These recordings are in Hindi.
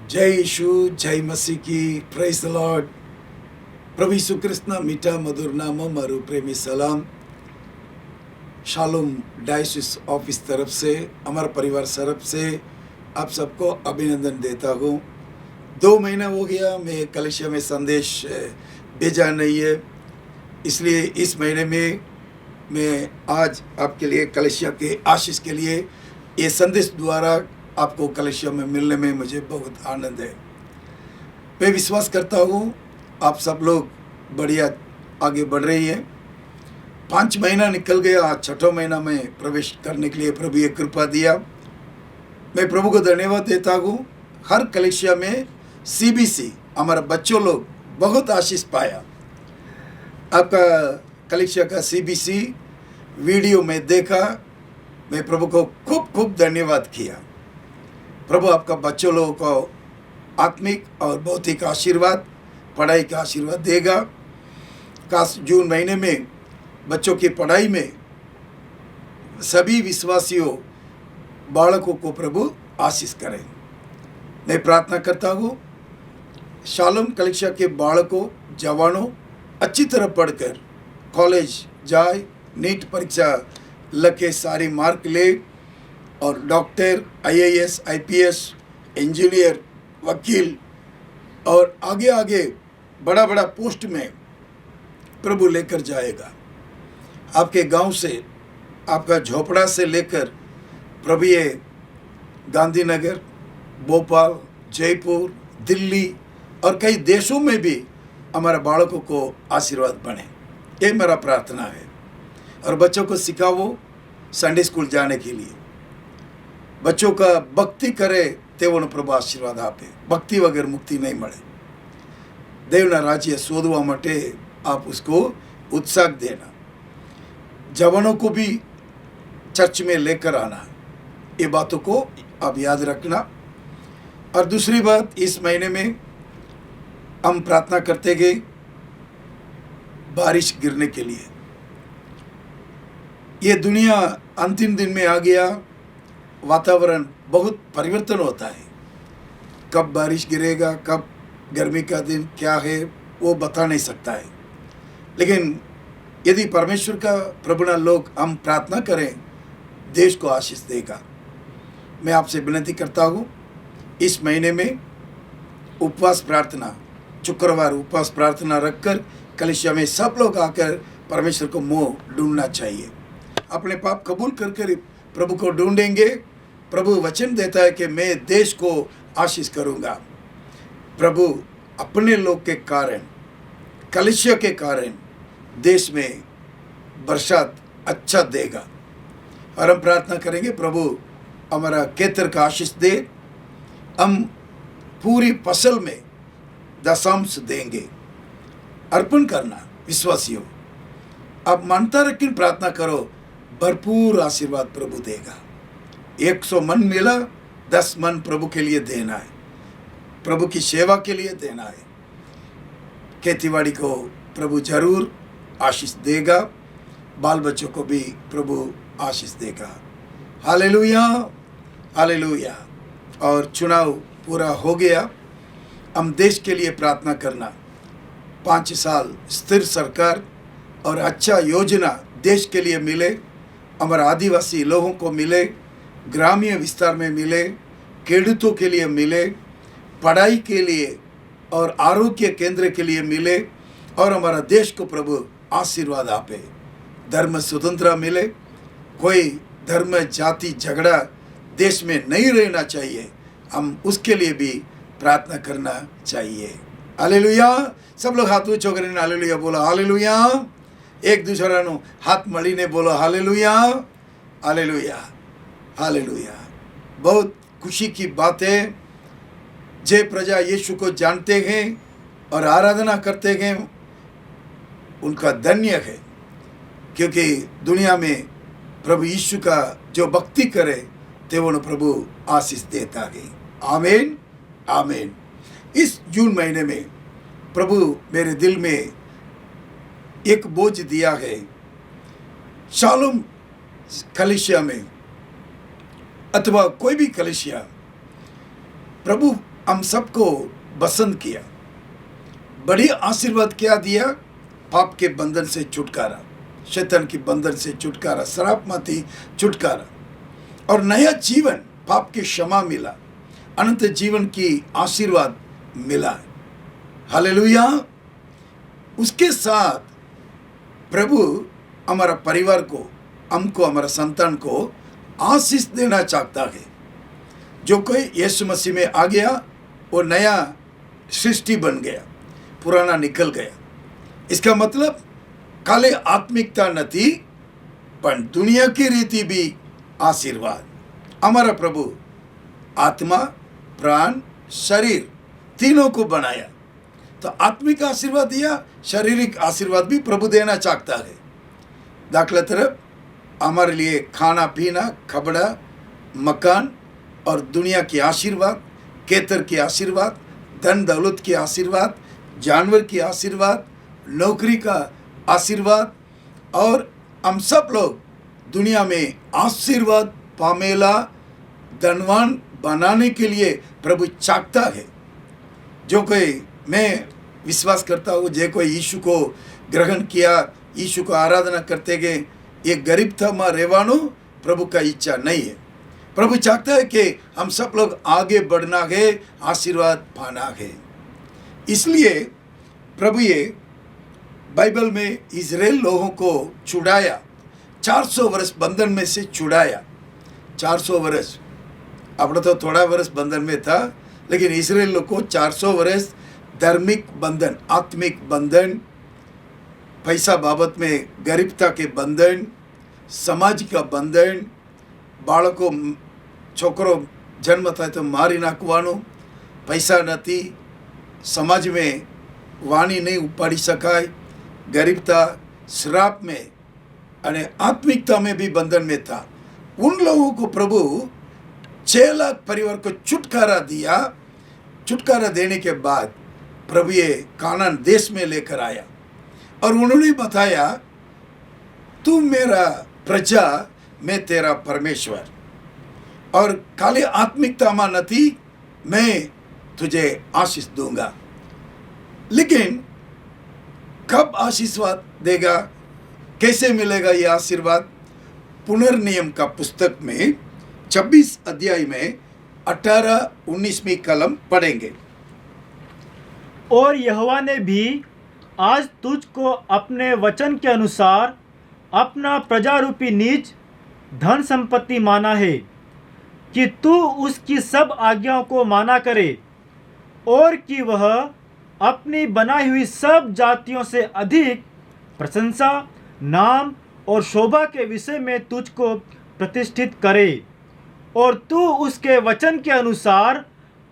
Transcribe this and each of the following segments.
जय यीशु, जय मसीह की, प्रेज द लॉर्ड। प्रभु यीशु कृष्ण मीठा मधुर नाम मारू प्रेमी सलाम। शालोम डायसिस ऑफिस तरफ से, हमारा परिवार तरफ से आप सबको अभिनंदन देता हूँ। 2 महीना हो गया मैं कलिसिया में संदेश भेजा नहीं है, इसलिए इस महीने में मैं आज आपके लिए कलिसिया के आशीष के लिए ये संदेश द्वारा आपको कलिसिया में मिलने में मुझे बहुत आनंद है। मैं विश्वास करता हूँ आप सब लोग बढ़िया आगे बढ़ रही हैं। 5 महीना निकल गया, आज 6ठा महीना में प्रवेश करने के लिए प्रभु ये कृपा दिया। मैं प्रभु को धन्यवाद देता हूँ। हर कलिसिया में सीबीसी हमारा बच्चों लोग बहुत आशीष पाया। आपका कलिसिया का सीबीसी वीडियो में देखा, मैं प्रभु को खूब खूब धन्यवाद किया। प्रभु आपका बच्चों लोगों को आत्मिक और भौतिक आशीर्वाद, पढ़ाई का आशीर्वाद देगा। खास जून महीने में बच्चों की पढ़ाई में सभी विश्वासियों बालकों को प्रभु आशीष करें। मैं प्रार्थना करता हूँ शालोम कलिसिया के बालकों जवानों अच्छी तरह पढ़कर कॉलेज जाए, नीट परीक्षा लगे सारी मार्क ले और डॉक्टर, आईएएस, आईपीएस, इंजीनियर, वकील और आगे आगे बड़ा बड़ा पोस्ट में प्रभु लेकर जाएगा। आपके गांव से, आपका झोपड़ा से लेकर प्रभु ये गांधीनगर, भोपाल, जयपुर, दिल्ली और कई देशों में भी हमारे बालकों को आशीर्वाद बने, ये मेरा प्रार्थना है। और बच्चों को सिखाओ संडे स्कूल जाने के लिए। बच्चों का भक्ति करे तेवों प्रभु आशीर्वाद आपे। भक्ति वगैरह मुक्ति नहीं मिले। देवना राज्य शोधवा मटे आप उसको उत्साह देना। जवानों को भी चर्च में लेकर आना, ये बातों को आप याद रखना। और दूसरी बात, इस महीने में हम प्रार्थना करते गए बारिश गिरने के लिए। ये दुनिया अंतिम दिन में आ गया, वातावरण बहुत परिवर्तन होता है। कब बारिश गिरेगा, कब गर्मी का दिन क्या है वो बता नहीं सकता है। लेकिन यदि परमेश्वर का प्रभुना लोग हम प्रार्थना करें, देश को आशीष देगा। मैं आपसे विनती करता हूँ इस महीने में उपवास प्रार्थना, शुक्रवार उपवास प्रार्थना रखकर कलिसिया में सब लोग आकर परमेश्वर को मुँह ढूंढना चाहिए। अपने पाप कबूल कर प्रभु को ढूंढेंगे। प्रभु वचन देता है कि मैं देश को आशीष करूंगा। प्रभु अपने लोग के कारण, कलिसिया के कारण देश में बरसात अच्छा देगा। और हम प्रार्थना करेंगे प्रभु हमारा खेतर का आशीष दे। हम पूरी फसल में दशांश देंगे। अर्पण करना विश्वासियों, आप मानता रखें, प्रार्थना करो, भरपूर आशीर्वाद प्रभु देगा। 100 मन मिला, 10 मन प्रभु के लिए देना है, प्रभु की सेवा के लिए देना है। खेतीबाड़ी को प्रभु जरूर आशीष देगा, बाल बच्चों को भी प्रभु आशीष देगा। Hallelujah, hallelujah. और चुनाव पूरा हो गया। हम देश के लिए प्रार्थना करना, 5 साल स्थिर सरकार और अच्छा योजना देश के लिए मिले, हमारे आदिवासी लोगों को मिले, ग्रामीण विस्तार में मिले, खेडूतों के लिए मिले, पढ़ाई के लिए और आरोग्य केंद्र के लिए मिले, और हमारा देश को प्रभु आशीर्वाद आपे। धर्म स्वतंत्रता मिले, कोई धर्म जाति झगड़ा देश में नहीं रहना चाहिए। हम उसके लिए भी प्रार्थना करना चाहिए। हालेलुया। सब लोग हाथ ऊंचो કરીને हालेलुया बोलो। हालेलुया। एक दूसरा नो हाथ मळीने बोलो हालेलुया, हालेलुया, हालेलुया। बहुत खुशी की बात है, जे प्रजा यीशु को जानते हैं और आराधना करते हैं उनका धन्य है, क्योंकि दुनिया में प्रभु यीशु का जो भक्ति करे तेवों प्रभु आशीष देता है। आमीन, आमीन। इस जून महीने में प्रभु मेरे दिल में एक बोझ दिया है। शालोम कलिसिया में अथवा कोई भी कलिसिया प्रभु हम सबको पसंद किया। बड़ी आशीर्वाद क्या दिया? पाप के बंधन से छुटकारा, शैतान के बंधन से छुटकारा, शराबमाती छुटकारा और नया जीवन, पाप की क्षमा मिला, अनंत जीवन की आशीर्वाद मिला। हालेलुया। उसके साथ प्रभु हमारा परिवार को, हमको, हमारा संतान को आशीष देना चाहता है। जो कोई यीशु मसीह में आ गया वो नया सृष्टि बन गया, पुराना निकल गया। इसका मतलब खाली आत्मिकता नहीं पर दुनिया की रीति भी आशीर्वाद। हमारा प्रभु आत्मा, प्राण, शरीर तीनों को बनाया, तो आत्मिक आशीर्वाद दिया, शारीरिक आशीर्वाद भी प्रभु देना चाहता है। दाखला तरफ हमारे लिए खाना पीना, कपड़ा, मकान और दुनिया की आशीर्वाद, केतर की आशीर्वाद, धन दौलत की आशीर्वाद, जानवर की आशीर्वाद, नौकरी का आशीर्वाद, और हम सब लोग दुनिया में आशीर्वाद पामेला धनवान बनाने के लिए प्रभु चाहता है। जो कोई, मैं विश्वास करता हूँ, जो कोई यीशु को ग्रहण किया, यीशु को आराधना करते गए, ये गरीब था माँ रेवानो प्रभु का इच्छा नहीं है। प्रभु चाहता है कि हम सब लोग आगे बढ़ना है, आशीर्वाद पाना है। इसलिए प्रभु ये बाइबल में इजराइल लोगों को छुड़ाया, 400 वर्ष बंधन में से छुड़ाया। 400 वर्ष, अपना तो थोड़ा वर्ष बंधन में था, लेकिन इजराइल लोग को 400 वर्ष धार्मिक बंधन, आत्मिक बंधन, पैसा बाबत में गरीबता के बंधन, समाज का बंधन, बाळको छोकरो जन्म थाय तो मारी नाखवानो, पैसा नहीं, समाज में वाणी नहीं उपाड़ी शकाय, गरीबता, श्राप में अने आत्मिकता में भी बंधन में था। उन लोगों को प्रभु 6 लाख परिवार को छुटकारा दिया। छुटकारा देने के बाद प्रभु ये कानान देश में लेकर आया और उन्होंने बताया, तू मेरा प्रजा, मैं तेरा परमेश्वर, और खाली आत्मिकता में नहीं, मैं तुझे आशीष दूंगा। लेकिन कब आशीर्वाद देगा, कैसे मिलेगा ये आशीर्वाद? पुनर्नियम का पुस्तक में 26 अध्याय में 18-19वीं कलम पढ़ेंगे। और यहोवा ने भी आज तुझको अपने वचन के अनुसार अपना प्रजारूपी निज धन संपत्ति माना है कि तू उसकी सब आज्ञाओं को माना करे, और कि वह अपनी बनाई हुई सब जातियों से अधिक प्रशंसा, नाम और शोभा के विषय में तुझको प्रतिष्ठित करे, और तू उसके वचन के अनुसार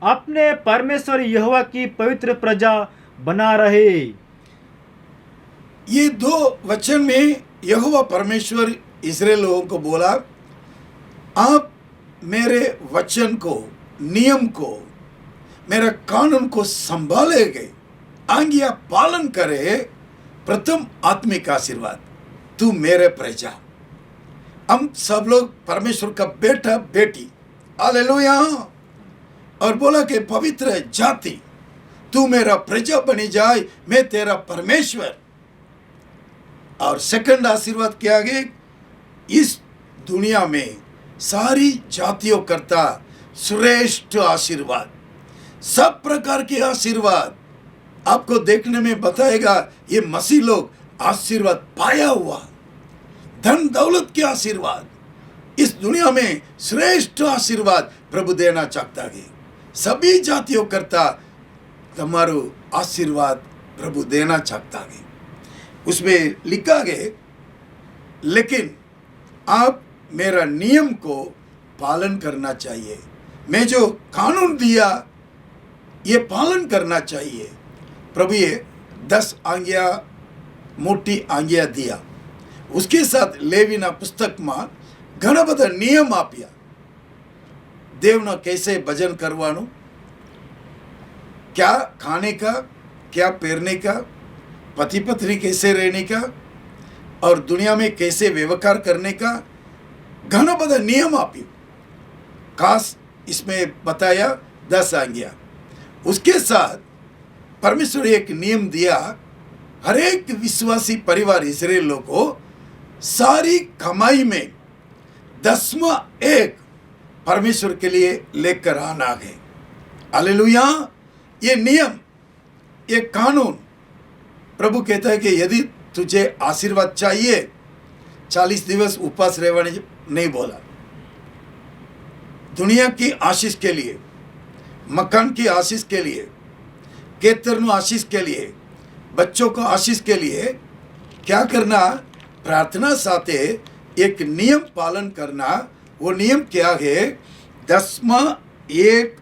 अपने परमेश्वर यहोवा की पवित्र प्रजा बना रहे। ये 2 वचन में यहोवा परमेश्वर इस्राएल लोगों को बोला, आप मेरे वचन को, नियम को, मेरा कानून को संभालेंगे, आज्ञा पालन करे। प्रथम आत्मिक आशीर्वाद, तू मेरे प्रजा। हम सब लोग परमेश्वर का बेटा बेटी, हालेलुया। और बोला कि पवित्र जाति, तू मेरा प्रजा बनी जाए, मैं तेरा परमेश्वर। और सेकंड आशीर्वाद क्या है? इस दुनिया में सारी जातियों करता श्रेष्ठ आशीर्वाद, सब प्रकार के आशीर्वाद आपको देखने में बताएगा। ये मसीह लोग आशीर्वाद पाया हुआ, धन दौलत के आशीर्वाद, इस दुनिया में श्रेष्ठ आशीर्वाद प्रभु देना चाहता है। सभी जातियों करता तुम्हारो आशीर्वाद प्रभु देना चाहता है। उसमें लिखा गया, लेकिन आप मेरा नियम को पालन करना चाहिए। मैं जो कानून दिया ये पालन करना चाहिए। प्रभु ये 10 आज्ञा, मोटी आज्ञा दिया। उसके साथ लेवीना पुस्तक में घना बधा नियम आप्या। देवना कैसे भजन करवानो, क्या खाने का, क्या पहनने का, पति पत्नी कैसे रहने का, और दुनिया में कैसे व्यवहार करने का घना बधा नियम आप्यो। खास इसमें बताया 10 आज्ञा। उसके साथ परमेश्वर एक नियम दिया, हर एक विश्वासी परिवार इस्राएलियों को सारी कमाई में 10वां एक परमेश्वर के लिए लेकर आना है। हालेलुया। ये नियम, ये कानून, प्रभु कहता है कि यदि तुझे आशीर्वाद चाहिए 40 दिवस उपवास रहने नहीं बोला। दुनिया की आशीष के लिए, मकान की आशीष के लिए, खेतरनु आशीष के लिए, बच्चों को आशीष के लिए क्या करना? प्रार्थना साथे एक नियम पालन करना। वो नियम क्या है? 10वां एक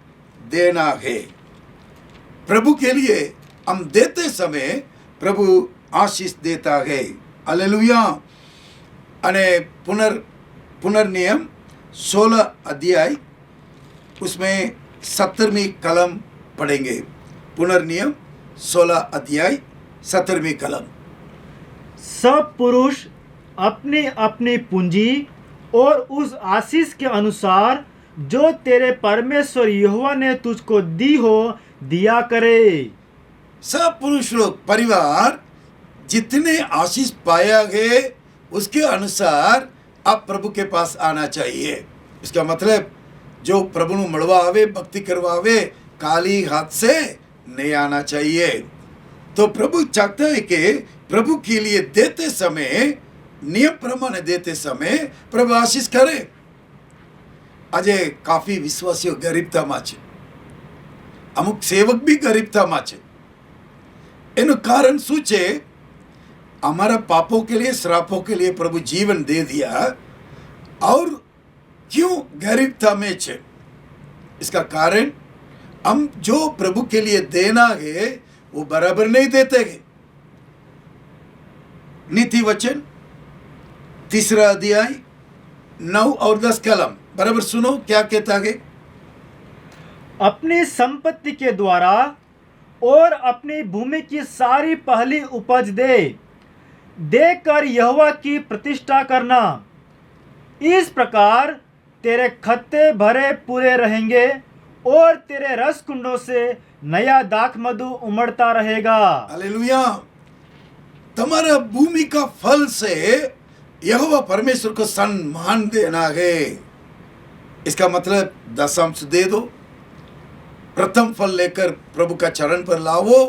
देना है। प्रभु के लिए हम देते समय प्रभु आशीष देता है। हालेलुया। अने पुनर्नियम 16 अध्याय, उसमें 17वीं कलम पढ़ेंगे। पुनर्नियम 16 अध्याय 17वीं कलम। सब पुरुष अपनी अपनी पूंजी और उस आशीष के अनुसार जो तेरे परमेश्वर यहोवा ने तुझको दी हो दिया करे। सब पुरुष लोग, परिवार जितने आशीष पाया है उसके अनुसार अब प्रभु के पास आना चाहिए। इसका मतलब जो प्रभु ਨੂੰ મળવાવે, भक्ति करवावे, काली हाथ से नहीं आना चाहिए। तो प्रभु चाहता है कि प्रभु के लिए देते समय, नियम प्रमाण देते समय प्रभु आशीष करे। આજે કાફી વિશ્વાસીઓ ગરીબતામાં છે, અમુક સેવક બી ગરીબતામાં છે। એનું કારણ શું છે? हमारा पापों के लिए, श्रापों के लिए प्रभु जीवन दे दिया, और क्यों गरीबता में छे? इसका कारण हम जो प्रभु के लिए देना है वो बराबर नहीं देते हैं। नीति वचन 3 अध्याय 9 और 10 कलम बराबर सुनो क्या कहता है? अपनी संपत्ति के द्वारा और अपनी भूमि की सारी पहली उपज देकर यहोवा की प्रतिष्ठा करना। इस प्रकार तेरे खत्ते भरे पूरे रहेंगे और तेरे रस कुंडों से नया दाख मधु उमड़ता रहेगा। हालेलुया। तुम्हारा भूमि का फल से यहोवा परमेश्वर को सम्मान देना है। इसका मतलब दशमांश दे दो, प्रथम फल लेकर प्रभु का चरण पर लाओ,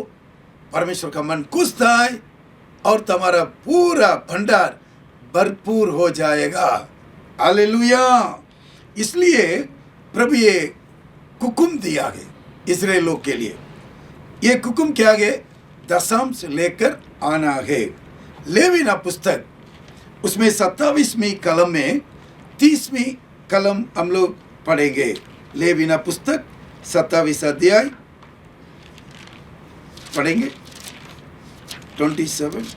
परमेश्वर का मन खुश था और तुम्हारा पूरा भंडार भरपूर हो जाएगा। हालेलुया। इसलिए प्रभु ये हुक्म दिया है इस्राएलियों के लिए। ये हुक्म क्या है? दशमांश लेकर आना है। लेवी ना पुस्तक, उसमें 27वीं कलम में 30वीं कलम हम लोग पढ़ेंगे। लेवी ना पुस्तक 27 अध्याय पढ़ेंगे 27।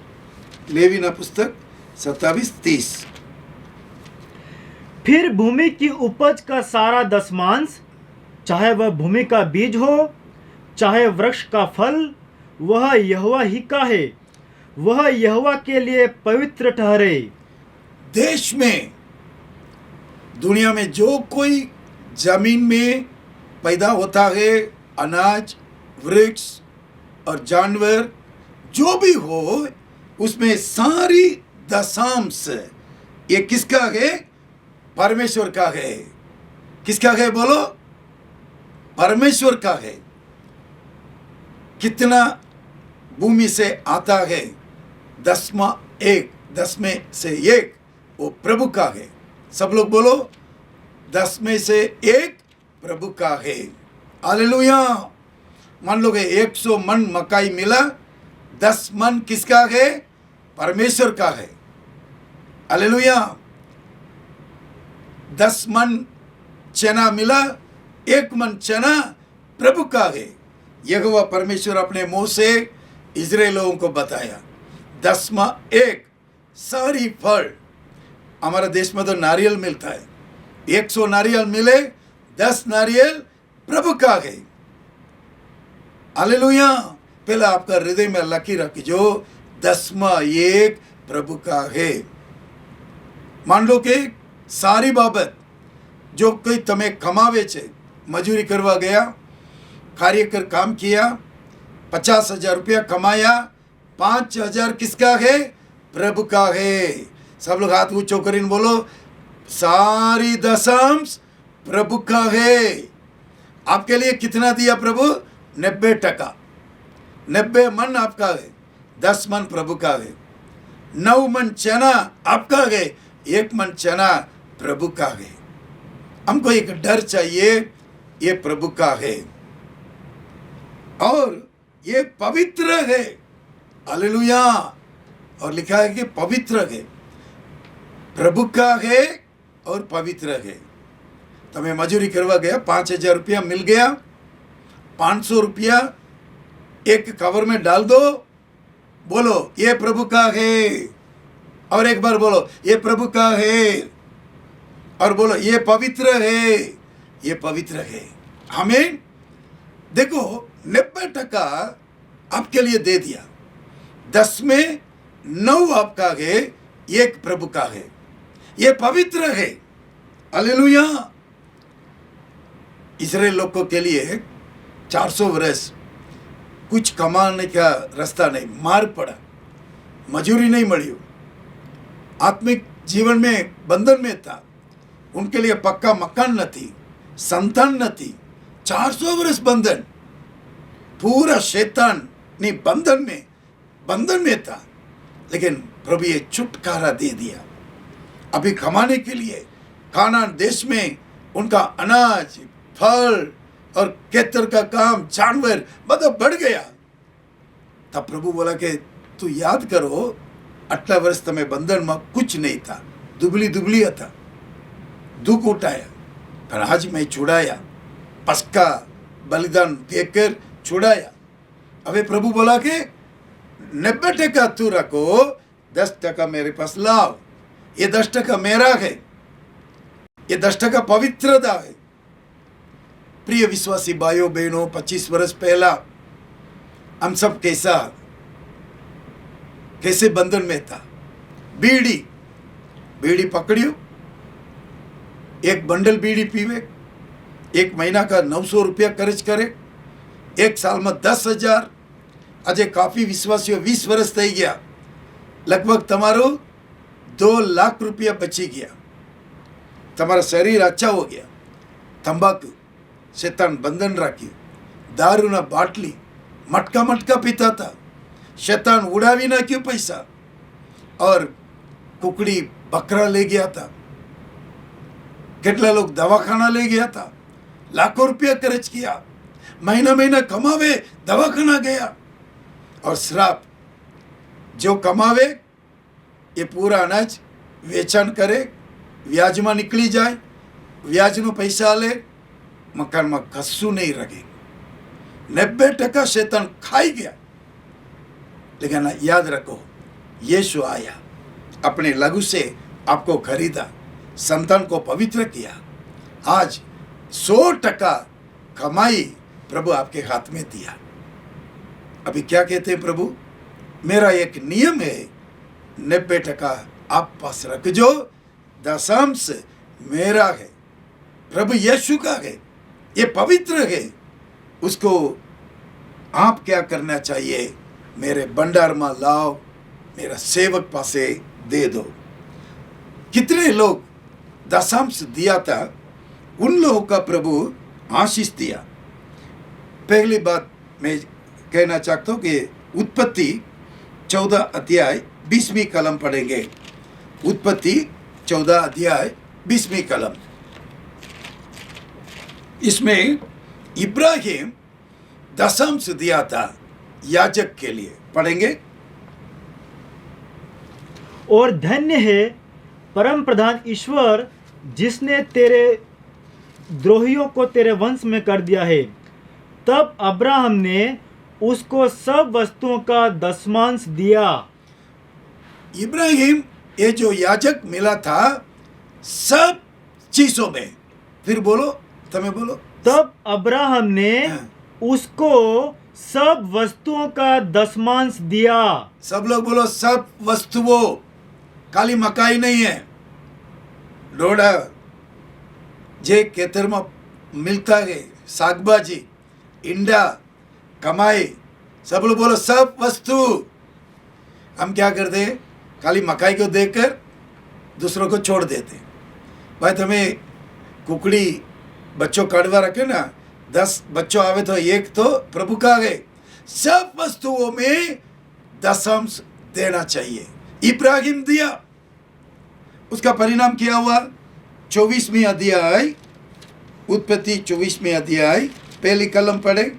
लेवी ना पुस्तक 27-30। फिर भूमि की उपज का सारा दशमांश, चाहे वह भूमि का बीज हो चाहे वृक्ष का फल, वह यहोवा ही का है, वह यहोवा के लिए पवित्र ठहरे। देश में, दुनिया में जो कोई जमीन में पैदा होता है, अनाज, वृक्ष और जानवर जो भी हो, उसमें सारी दशमांश ये किसका है? परमेश्वर का है। किसका है बोलो? परमेश्वर का है। कितना भूमि से आता है? 10वां एक, 10 में से एक वो प्रभु का है। सब लोग बोलो, 10 में से एक प्रभु का है। हालेलुया। मान लो 100 मन मकाई मिला, 10 मन किसका है? परमेश्वर का है। हालेलुया। 10 मन चना मिला, 1 मन चना प्रभु का है। यहोवा परमेश्वर अपने मुंह से इस्राएलियों को बताया। 10वां एक सारी फल। हमारा देश में तो नारियल मिलता है, 100 नारियल मिले, 10 नारियल प्रभु का है। हालेलुया। पहला आपका हृदय में लकी रखिजो, 10वां एक प्रभु का है। मान लो कि सारी बाबत जो कोई तमे कमावे छे, मजूरी करवा गया, कार्य कर काम किया, 50,000 रुपया कमाया, 5,000 किसका है? प्रभु का है। सब लोग हाथ ऊंचो कर बोलो, सारी दशमांश प्रभु का है। आपके लिए कितना दिया प्रभु? 90%। 90 मन आपका है, 10 मन प्रभु का है। 9 मन चना आपका है, 1 मन चना प्रभु का है। हमको एक डर चाहिए, ये प्रभु का है और ये पवित्र है। हालेलुया। और लिखा है कि पवित्र है, प्रभु का है और पवित्र है। तो मैं मजूरी करवा गया, 5,000 रुपया मिल गया। 500 रुपया एक कवर में डाल दो, बोलो ये प्रभु का है। और एक बार बोलो ये प्रभु का है, और बोलो ये पवित्र है, ये पवित्र है। हमें देखो 90% आपके लिए दे दिया, 10 में 9 आपका है, 1 प्रभु का है, ये पवित्र है। हालेलुया। इस्राएल लोगों के लिए 400 वर्ष कुछ कमाने का रास्ता नहीं, मार पड़ा, मजूरी नहीं मिली, आत्मिक जीवन में बंधन में था। उनके लिए पक्का मकान न थी, संतान न थी, 400 वर्ष बंधन, पूरा शैतान ने बंधन में था। लेकिन प्रभु ये छुटकारा दे दिया। अभी कमाने के लिए कानान देश में उनका अनाज, फल और खेतर का काम, जानवर मतलब बढ़ गया। तब प्रभु बोला कि तू याद करो, 8 वर्ष तमें बंधन में कुछ नहीं था, दुबली था, दुख उठाया, पर आज मैं छुड़ाया, पस्का बलिदान देकर छुड़ाया। अबे प्रभु बोला कि 90% तू रखो, 10% मेरे पास लाओ। ये 10% मेरा है, ये 10% पवित्रता है। प्रिय विश्वासी भाइयों बहनों, 25 वर्ष पहला हम सब कैसे बंधन में था। बीड़ी पकड़ियो, एक बंडल बीड़ी पीवे, 1 महीना का 900 रुपया खर्च करे, 1 साल में 10,000। अजय काफी विश्वासियों 20 वर्ष थी गया, लगभग तमारो 2 लाख रुपया बची गया, तमारा शरीर अच्छा हो गया। तंबाकू शैतान बंधन राखी, दारू ना बाटली मटका पीता था, शैतान उड़ावी ना क्यों पैसा, और कुकड़ी बकरा ले गया था, कितला लोग दवाखाना ले गया था, लाखों रुपया खर्च किया, महीना कमावे दवाखाना गया। और श्राप, जो कमावे ये पूरा अनाज वेचन करे, व्याज में निकली जाए, व्याज नो पैसा ले, मकान में कस्सू नहीं रखे। 90% शैतान खाई गया। लेकिन याद रखो, यीशु आया, अपने लहू से आपको खरीदा, संतान को पवित्र किया। आज 100% कमाई प्रभु आपके हाथ में दिया। अभी क्या कहते हैं प्रभु? मेरा एक नियम है, 90% आप पास रख जो, दशमांश मेरा है, प्रभु यीशु का है, ये पवित्र है। उसको आप क्या करना चाहिए? मेरे भंडार में लाओ, मेरा सेवक पासे दे दो। कितने लोग दशमांश दिया था, उन लोगों का प्रभु आशीष दिया। पहली बात मैं कहना चाहता हूँ कि उत्पत्ति 14 अध्याय 20वीं कलम पढ़ेंगे। उत्पत्ति 14 अध्याय 20वीं कलम। इसमें इब्राहिम दशमांश दिया था याजक के लिए, पढ़ेंगे। और धन्य है परम प्रधान ईश्वर, जिसने तेरे द्रोहियों को तेरे वंश में कर दिया है। तब अब्राहम ने उसको सब वस्तुओं का दशमांश दिया। इब्राहिम ये जो याजक मिला था सब चीजों में, फिर बोलो, तुम्हें बोलो। तब अब्राहम ने उसको सब वस्तुओं का दशमांश दिया। सब लोग बोलो, सब वस्तुओं, खाली मकाई नहीं है, डोडा जे खेतर में मिलता है, शाकभाजी, इंडा कमाई, सब लोग बोलो सब वस्तु। हम क्या करते हैं, खाली मकाई को देखकर दूसरों को छोड़ देते। भाई तुम्हें कुकड़ी बच्चों कड़वा रखे ना, 10 बच्चों आवे तो एक तो प्रभु का गए। सब वस्तुओं में दशमांश देना चाहिए। इब्राहिम दिया, उसका परिणाम क्या हुआ? 24वीं अध्याय, उत्पत्ति 24वीं अध्याय, पहली कलम पढ़े।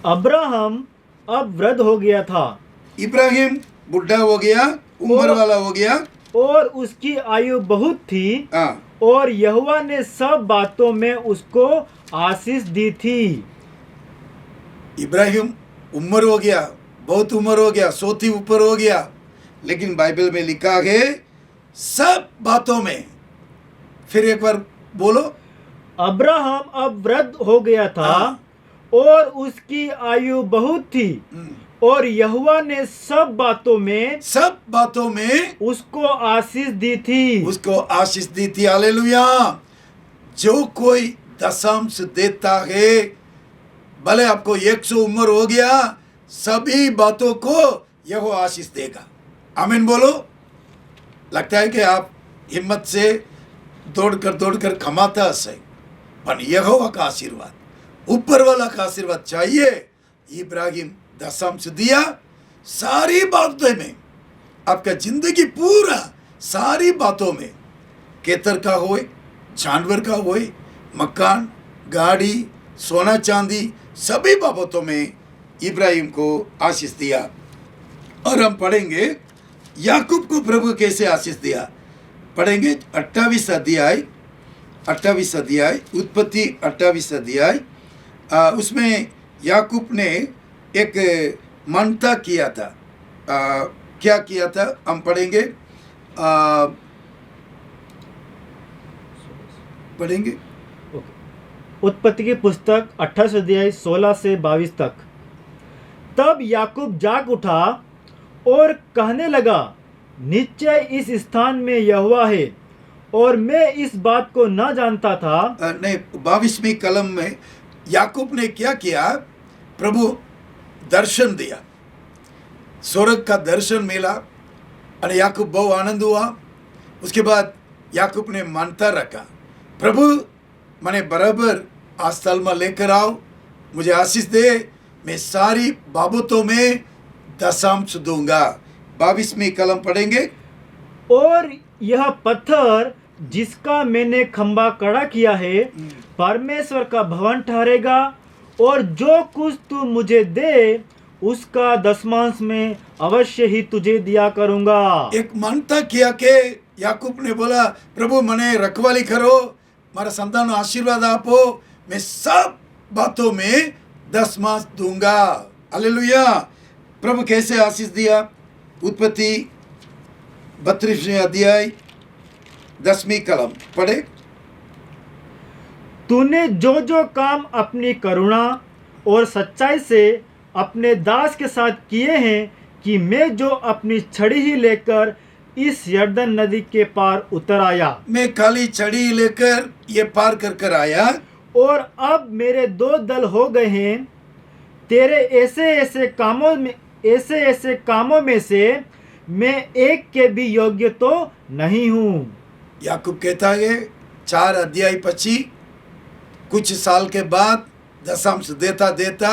अब्राहम अब वृद्ध हो गया था इब्राहिम बुढ़ा हो गया, उम्र वाला हो गया, और उसकी आयु बहुत थी, हाँ। और यहोवा ने सब बातों में उसको आशीष दी थी। इब्राहिम उम्र हो गया, बहुत उम्र हो गया, 100 थी ऊपर हो गया, लेकिन बाइबल में लिखा है सब बातों में। फिर एक बार बोलो। अब्राहम अब वृद्ध हो गया था, हाँ। और उसकी आयु बहुत थी, और यहोवा ने सब बातों में उसको आशीष दी थी। उसको आशीष दी थी। हालेलुया। जो कोई दशमांश देता है, भले आपको 100 उम्र हो गया, सभी बातों को यह आशीष देगा। आमीन बोलो। लगता है कि आप हिम्मत से दौड़कर कमाता सही, पर यहोवा का आशीर्वाद, ऊपर वाला का आशीर्वाद चाहिए। इब्राहिम दशमांश दिया, सारी बातों में, आपका जिंदगी पूरा सारी बातों में, खेतर का होए, जानवर का होए, मकान, गाड़ी, सोना चांदी, सभी बाबतों में इब्राहिम को आशीष दिया। और हम पढ़ेंगे याकूब को प्रभु कैसे आशीष दिया। पढ़ेंगे 28 अध्याय, उत्पत्ति 28 अध्याय। उसमें याकूब ने एक मानता किया था। क्या किया था हम पढ़ेंगे। पढ़ेंगे उत्पत्ति की पुस्तक 28 अध्याय 16 से 22 तक। तब याकूब जाग उठा और कहने लगा, निश्चय इस स्थान में यहोवा है, और मैं इस बात को न जानता था। नहीं, 22वीं कलम में याकूब ने क्या किया? प्रभु दर्शन दिया, स्वर्ग का दर्शन मिला, और याकूब बहुत आनंद हुआ। उसके बाद याकूब ने मानता रखा, प्रभु मैंने बराबर आस्थल में लेकर आओ, मुझे आशीष दे, मैं सारी बाबतों में दशमांश दूंगा। 22वीं कलम पढ़ेंगे। और यह पत्थर जिसका मैंने खंबा खड़ा किया है, परमेश्वर का भवन ठहरेगा, और जो कुछ तू मुझे दे उसका दशमांश में अवश्य ही तुझे दिया करूंगा। एक मानता किया कि याकूब ने बोला, प्रभु मने रखवाली करो, मारा संतान आशीर्वाद आपो, मैं सब बातों में दशमांश दूंगा। हालेलुया। प्रभु कैसे आशीष दिया? उत्पत्ति 32वें अध्याय 10वीं कलम पढ़े। तूने जो जो काम अपनी करुणा और सच्चाई से अपने दास के साथ किए हैं, कि मैं जो अपनी छड़ी ही लेकर इस यरदन नदी के पार उतर आया। मैं खाली छड़ी लेकर ये पार कर आया, और अब मेरे 2 दल हो गए हैं। तेरे ऐसे ऐसे कामों में से मैं एक के भी योग्य तो नहीं हूँ। याकूब कहता है 4 अध्याय पची कुछ साल के बाद दशमांश देता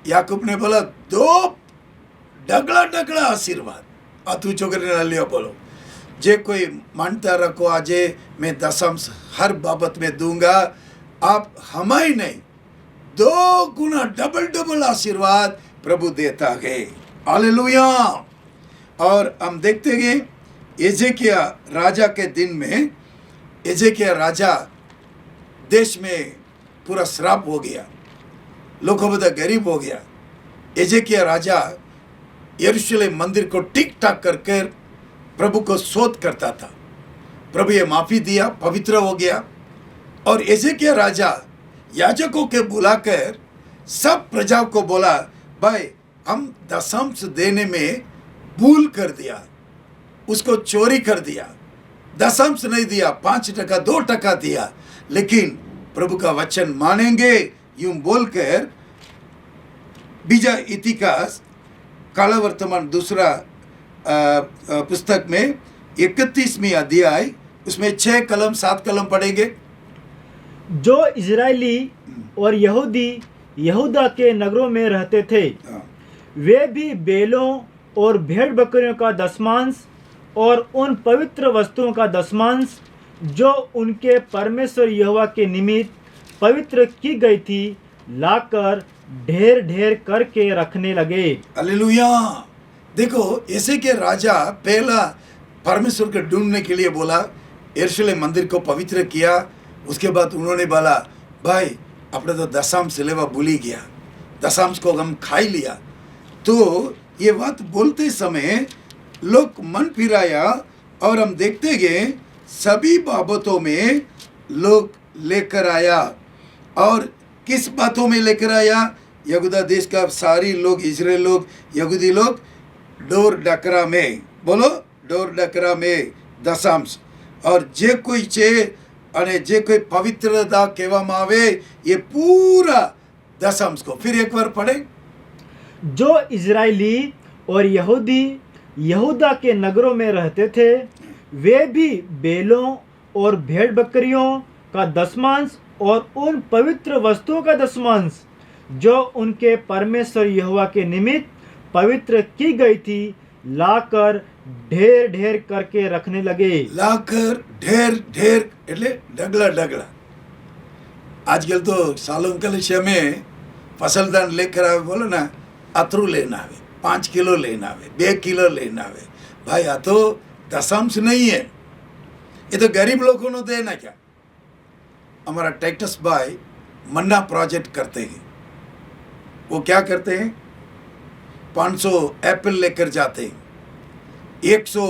याकूब ने बोला, 2 डगला आशीर्वाद तू छोकरी ने लियो। बोलो, जे कोई मानता रखो, आजे मैं दशमांश हर बाबत में दूंगा, आप हमारी नहीं 2 गुना डबल आशीर्वाद प्रभु देता है। हालेलुया। और हम देखते हैं एजेकिया राजा के दिन में, एजेकिया राजा देश में पूरा श्राप हो गया, लोगों बड़ा गरीब हो गया। एजेकिया राजा यरूशलेम मंदिर को ठीक ठाक कर प्रभु को शोध करता था। प्रभु ये माफी दिया, पवित्र हो गया। और एजेकिया राजा याजकों के बुलाकर सब प्रजा को बोला, भाई हम दशमांश देने में भूल कर दिया, उसको चोरी कर दिया, दशमांश नहीं दिया, 5% 2% दिया, लेकिन प्रभु का वचन मानेंगे, यूं बोलकर बीजा इतिहास काला वर्तमान दूसरा पुस्तक में 31वीं अध्याय उसमें 6 कलम 7 कलम पढ़ेंगे। जो इजरायली और यहूदी यहूदा के नगरों में रहते थे हाँ, वे भी बेलों और भेड़ बकरियों का दशमांश और उन पवित्र वस्तुओं का दशमांश जो उनके परमेश्वर यहोवा के निमित्त पवित्र की गई थी लाकर ढेर ढेर करके रखने लगे। हालेलुया। देखो ऐसे के राजा पहला परमेश्वर को ढूंढने के लिए बोला, यरूशलेम मंदिर को पवित्र किया। उसके बाद उन्होंने बोला भाई अपने तो दशांश लेवा भूल ही गया, दशांश को हम खा ही लिया। तो ये बात बोलते समय लोग मन फिराया और हम देखते गए सभी बाबतों में लोग लेकर आया। और किस बातों में लेकर आया? यहूदा देश का सारी लोग, इजराइल लोग, यहूदी लोग डोर डकरा में, बोलो डोर डकरा में दशांश। और जे कोई छे અને જે કોઈ પવિત્રતા કહેવામાં આવે એ પૂરા દશાંશ को फिर एक बार पढ़े। जो इजरायली और यहूदी यहूदा के नगरों में रहते थे वे भी बेलों और भेड़ बकरियों का दशमांश और उन पवित्र वस्तुओं का दशमांश जो उनके परमेश्वर यहोवा के निमित्त पवित्र की गई थी लाकर ढेर ढेर करके रखने लगे। लाकर ढेर ढेर એટલે ડગલા ડગલા। आजकल तो सालों के विषय में फसलदान लेकर आवे, बोलो ना अतरू लेना आवे, 5 किलो लेना आवे, 2 किलो लेना आवे। भाई आ तो दशांश नहीं है, ये तो गरीब लोगों को देना। क्या हमारा टेक्टस भाई मन्ना प्रोजेक्ट करते हैं, वो क्या करते हैं 500 एप्पल लेकर जाते हैं, 100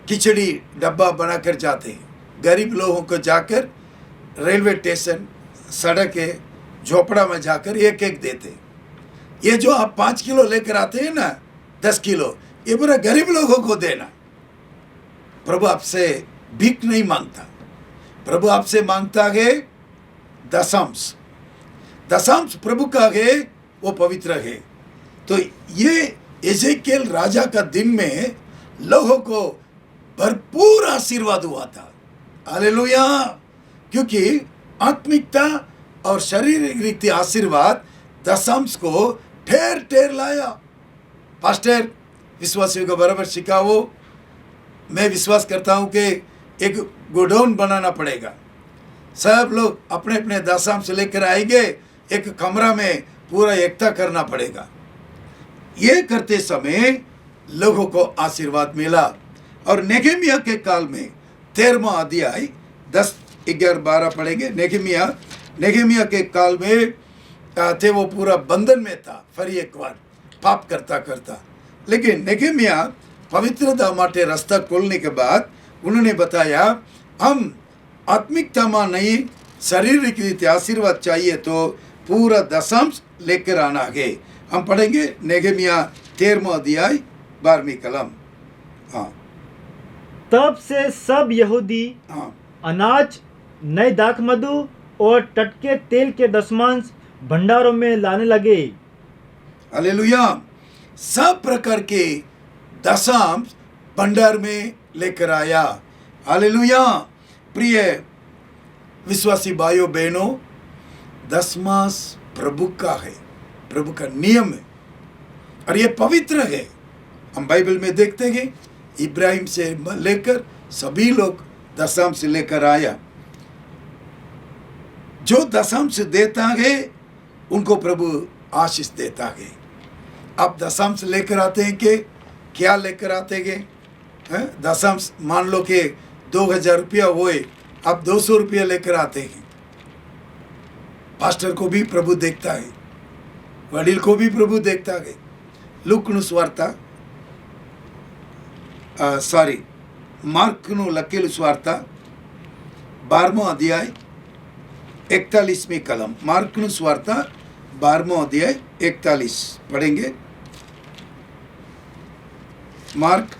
खिचड़ी डब्बा बनाकर जाते हैं, गरीब लोगों को जाकर रेलवे स्टेशन सड़क है झोपड़ा में जाकर एक एक देते हैं। ये जो आप 5 किलो लेकर आते हैं ना, 10 किलो, ये पूरा गरीब लोगों को देना। प्रभु आपसे भीख नहीं मांगता, प्रभु आपसे मांगता है दशांश। दशांश प्रभु का है, वो पवित्र है। तो ये एजेकिएल राजा का दिन में लोगों को भरपूर आशीर्वाद हुआ था। हालेलुया। क्योंकि आत्मिकता और शारीरिक रीति आशीर्वाद दशांश को ठेर ठेर लाया। पास्टर विश्वासियों को बराबर सिखाओ। मैं विश्वास करता हूँ कि एक गोडाउन बनाना पड़ेगा, सब लोग अपने अपने दशांश लेकर आएंगे, एक कमरा में पूरा एकता करना पड़ेगा। ये करते समय लोगों को आशीर्वाद मिला। और नेहेमिया के काल में 13वां अध्याय 10, 11, 12 पढ़ेंगे। नेहेमिया के काल में थे, वो पूरा बंधन में था, फिर एक बार पाप करता करता। लेकिन नेहेमिया पवित्रता माटे रास्ता खोलने के बाद उन्होंने बताया हम आत्मिकता में नहीं शारीरिक रीति आशीर्वाद चाहिए तो पूरा दशांश लेकर आना है। हम पढ़ेंगे नेहेमिया 13वां अध्याय 12वीं कलम। हाँ, तब से सब यहूदी हाँ, अनाज, नए दाख मधु और टटके तेल के दशमांश भंडारों में लाने लगे। हालेलुया। सब प्रकार के दशांश भंडार में लेकर आया। हालेलुया। प्रिय विश्वासी भाइयों बहनों, दशमांश प्रभु का है, प्रभु का नियम है और ये पवित्र है। हम बाइबल में देखते हैं इब्राहिम से लेकर सभी लोग दशांश लेकर आया। जो दशांश देता है उनको प्रभु आशीष देता है। आप दशांश लेकर आते हैं कि क्या लेकर आते हैं? दशांश मान लो कि 2000 रुपया हुए, आप 200 रुपया लेकर आते हैं। पास्टर को भी प्रभु देखता है, वडील को भी प्रभु देखता है। लूकनु सुवार्ता मार्कनु लखेलु सुवार्ता 12वां अध्याय 41वीं कलम। मार्कनु सुवार्ता 12वां अध्याय 41 पढ़ेंगे। मार्क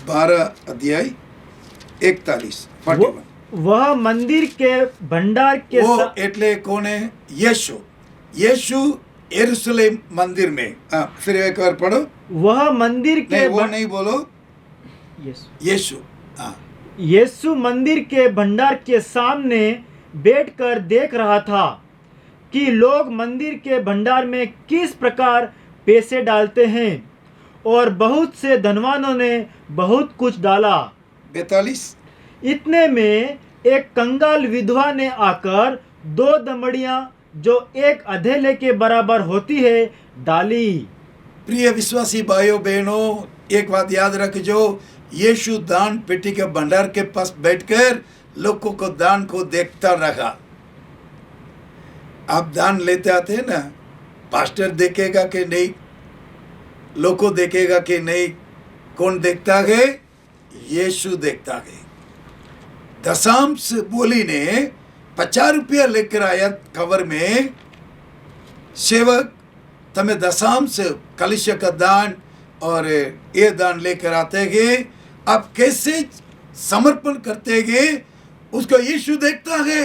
12 अध्याय 41 41। वह मंदिर के भंडार के वो एटले कोने यीशु यीशु यरूशलेम मंदिर में फिर एक बार पढ़ो वह मंदिर के नहीं वो नहीं बोलो यीशु यीशु हाँ यीशु मंदिर के भंडार के सामने बैठकर देख रहा था कि लोग मंदिर के भंडार में किस प्रकार पैसे डालते हैं और बहुत से धनवानों ने बहुत कुछ डाला। 42 इतने में एक कंगाल विधवा ने आकर 2 दमड़ियां जो एक अधेले के बराबर होती है डाली। प्रिय विश्वासी भाइयों बहनों, एक बात याद रखो, यीशु दान पेटी के भंडार के पास बैठकर लोगों को दान को देखता रहा। आप दान लेते आते हैं ना, पास्टर देखेगा कि नहीं, लोग को देखेगा कि नहीं, कौन देखता है? यीशु देखता है। दशांश बोली ने 50 रुपया लेकर आया कवर में, सेवक तमें दशांश कलिशा का दान और ये दान लेकर आते हैं, आप कैसे समर्पण करते हैं उसको यीशु देखता है।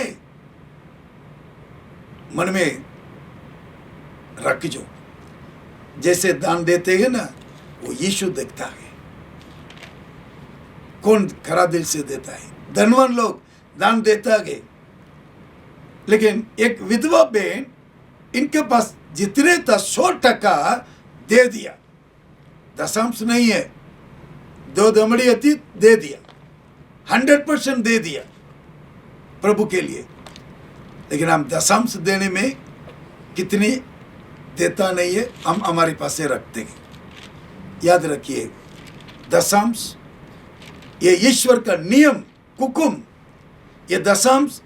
मन में रख जो, जैसे दान देते हैं ना, वो यीशु देखता है। कौन खरा दिल से देता है? धनवान लोग दान देता है, लेकिन एक विधवा बहन, इनके पास जितने था 100% दे दिया, दशांश नहीं है, 2 दमड़ी थी दे दिया, 100% दे दिया प्रभु के लिए। लेकिन हम दशांश देने में कितनी देता नहीं है, हम हमारे पास से रखते हैं। याद रखिए, दशांश ये ईश्वर का नियम हुकुम, ये दशांश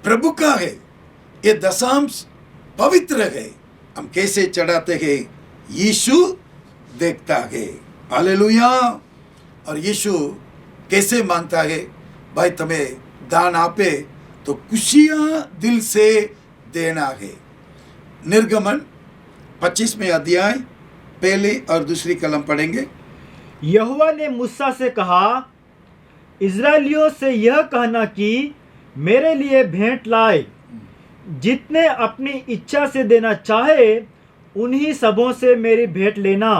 प्रभु का है, ये दशांश पवित्र है। हम कैसे चढ़ाते हैं, यीशु देखता है। हालेलुया। और यीशु कैसे मांगता है? भाई तुम्हें दान आपे तो खुशियां दिल से देना है। निर्गमन 25वें अध्याय पहली और दूसरी कलम पढ़ेंगे। यहोवा ने मूसा से कहा, इस्राएलियों से यह कहना कि मेरे लिए भेंट लाए, जितने अपनी इच्छा से देना चाहे उन्हीं सबों से मेरी भेंट लेना।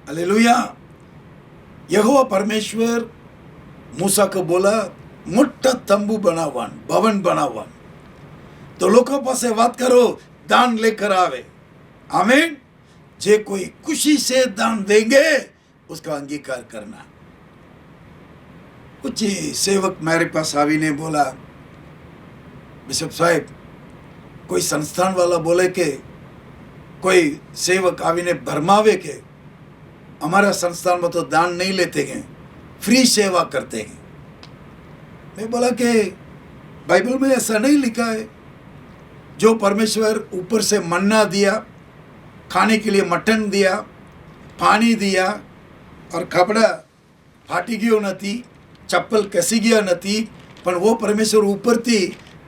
हालेलुया। यहोवा परमेश्वर मूसा को बोला, मोटा तंबू बनावन, भवन बनावन, तो लोगों पास से बात करो, दान लेकर आवे। आमीन। जे कोई खुशी से दान देंगे उसका अंगीकार करना। कुछ सेवक मेरे पास आवी ने बोला, बिशप साहब, कोई संस्थान वाला बोले के कोई सेवक आवी ने भरमावे के हमारा संस्थान में तो दान नहीं लेते हैं, फ्री सेवा करते हैं। मैं बोला कि बाइबल में ऐसा नहीं लिखा है। जो परमेश्वर ऊपर से मन्ना दिया, खाने के लिए मटन दिया, पानी दिया, और कपड़ा फाटी गयो नथी, चप्पल कसी गया नथी, पर वो परमेश्वर ऊपर थी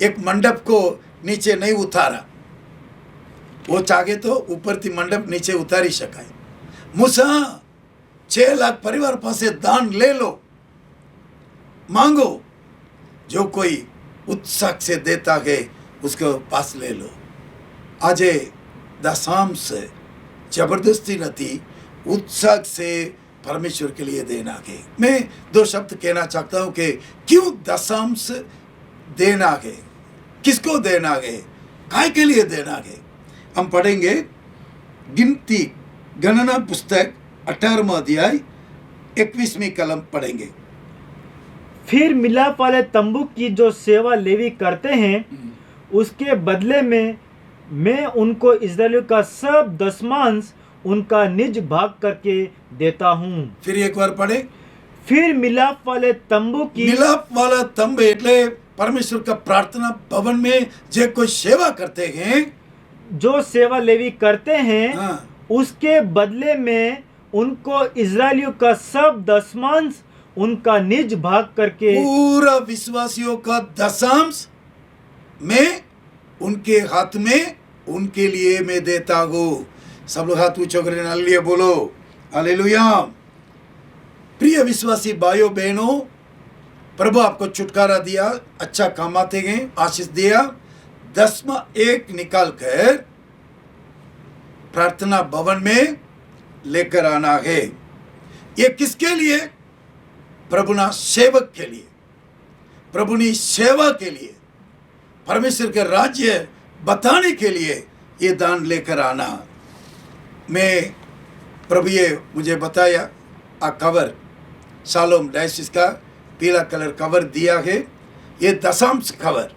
एक मंडप को नीचे नहीं उतारा। वो चाहे तो ऊपर थी मंडप नीचे उतारी शकाय। मूसा 6 लाख परिवार पासे दान ले लो, मांगो, जो कोई उत्साह से देता है उसके पास ले लो। आज दशांश जबरदस्ती नहीं, उत्साह से परमेश्वर के लिए देना है। मैं 2 शब्द कहना चाहता हूं कि क्यों दशांश देना है, किसको देना है, काय के लिए देना है। हम पढ़ेंगे गिनती गणना पुस्तक 18वां अध्याय 21वीं कलम पढ़ेंगे। फिर मिलाप वाले तंबू की जो सेवा लेवी करते हैं, उसके बदले में मैं उनको इस्राएलियों का सब दशमांश उनका निज भाग करके देता हूँ। फिर एक बार पढ़े। फिर मिलाप वाले तंबू की, मिलाप वाला तंबू એટલે परमेश्वर का प्रार्थना भवन में जे कोई सेवा करते हैं, जो सेवा लेवी करते हैं, हाँ, उसके बदले में उनको इस्राएलियों का सब दशमांश उनका निज भाग करके, पूरा विश्वासियों का दशांश मैं उनके हाथ में उनके लिए मैं देता हूँ। सब लोग हाथ ऊंचा करके हालेलुया बोलो। हालेलुया। प्रिय विश्वासी भाइयों बहनों, प्रभु आपको छुटकारा दिया, अच्छा कमाते गए, आशीष दिया, 10वां एक निकाल कर प्रार्थना भवन में लेकर आना है। ये किसके लिए? प्रभुना सेवक के लिए, प्रभुनी सेवा के लिए, परमेश्वर के राज्य बताने के लिए ये दान लेकर आना। मैं प्रभु ये मुझे बताया, आ कवर शालोम डायसिस का पीला कलर कवर दिया है, ये दशांश कवर।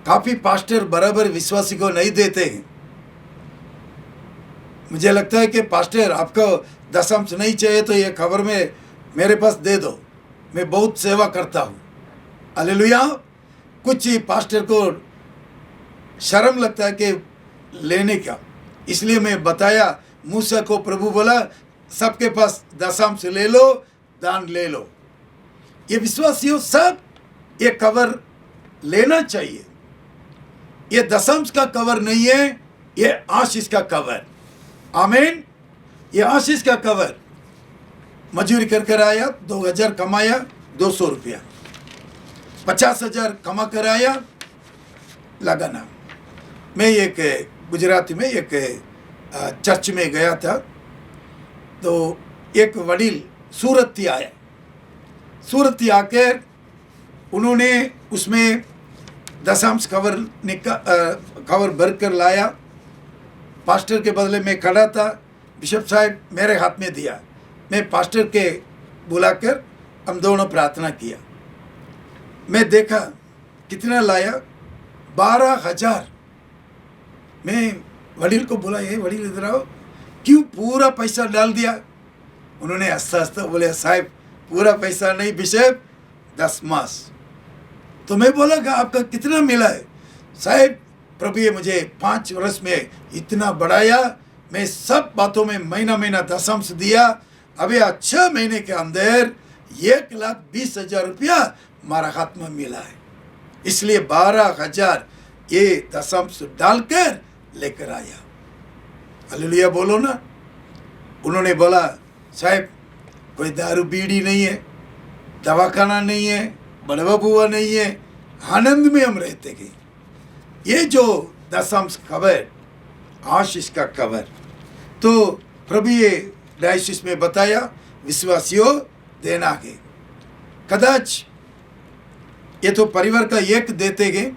काफी पास्टर बराबर विश्वासी को नहीं देते हैं। मुझे लगता है कि पास्टर आपको दशांश नहीं चाहिए तो ये कवर में मेरे पास दे दो, मैं बहुत सेवा करता हूँ। हालेलुया। कुछ ही पास्टर को शर्म लगता है कि लेने का, इसलिए मैं बताया। मूसा को प्रभु बोला सबके पास दशांश ले लो, दान ले लो। ये विश्वासियों सब ये कवर लेना चाहिए। ये दशांश का कवर नहीं है, ये आशीष का कवर। आमीन। ये आशीष का कवर। मजूरी कर कर आया, 2000 कमाया, 200 रुपया, 50,000 कमा कर आया, लगाना। मैं एक गुजराती में एक चर्च में गया था, तो एक वडील सूरत ही आया। सूरत ही आकर उन्होंने उसमें दशांश कवर भर कर लाया। पास्टर के बदले में खड़ा था, बिशप साहब मेरे हाथ में दिया। मैं पास्टर के बुलाकर हम दोनों प्रार्थना किया। मैं देखा कितना लाया, 12,000। मैं वडील को बोला, ये वडील इधर आओ, क्यों पूरा पैसा डाल दिया? उन्होंने हंसता हंसता बोले, साहब पूरा पैसा नहीं बिशप, 10 मास। तो मैं बोला कि आपका कितना मिला है? साहब प्रभु ये मुझे 5 वर्ष में इतना बढ़ाया, मैं सब बातों में महीना महीना दशांश दिया। अभी 6 महीने के अंदर 1,20,000 रुपया हमारा हाथ में मिला है, इसलिए 12,000 ये दशांश डालकर लेकर आया। हालेलुया बोलो ना। उन्होंने बोला, साहब कोई दारू बीड़ी नहीं है, दवाखाना नहीं है, बड़वा बुआ नहीं है, आनंद में हम रहते गए। ये जो दशांश कवर, आशीष का कवर, तो प्रभु ये डायसिस में बताया विश्वासियों देना है। कदाच ये तो परिवार का एक देते गए,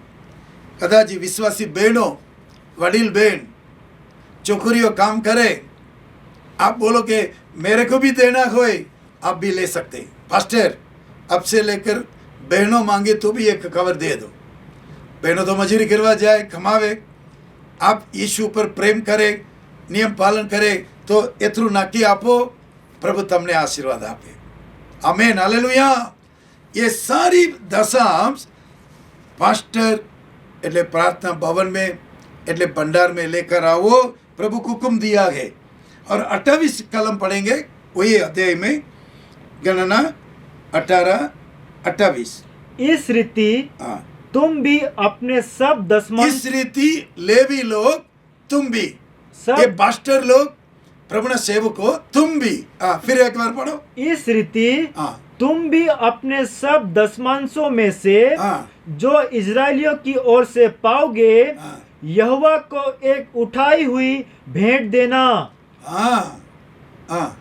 कदाच विश्वासी बहनों, वडील बहन चोकरियों काम करे, आप बोलो कि मेरे को भी देना होए, आप भी ले सकते हैं। पास्टर अब से लेकर बहनों मांगे तो भी एक कवर दे दो। बहनों तो मजूरी करवा जाए, कमावे, आप यीशु पर प्रेम करे, नियम पालन करे, तो एतरू नाकी आपो, प्रभु तमने आशीर्वाद आपे। आमीन। हालेलुया। ये सारी दशांश पास्टर એટલે प्रार्थना भवन में એટલે भंडार में लेकर आओ, प्रभु को हुक्म दिया है। और 28 कलम पढ़ेंगे वही अध्याय में, गणना 18-28। इस रीति तुम भी अपने सब दसमांश, इस रीति लेवी लोग, तुम भी, सब ये पास्टर लोग, प्रभु सेवक हो, तुम भी। फिर एक बार पढ़ो। इस रीति तुम भी अपने सब दसमांशों में से जो इजरायलियों की ओर से पाओगे, यहोवा को एक उठाई हुई भेंट देना।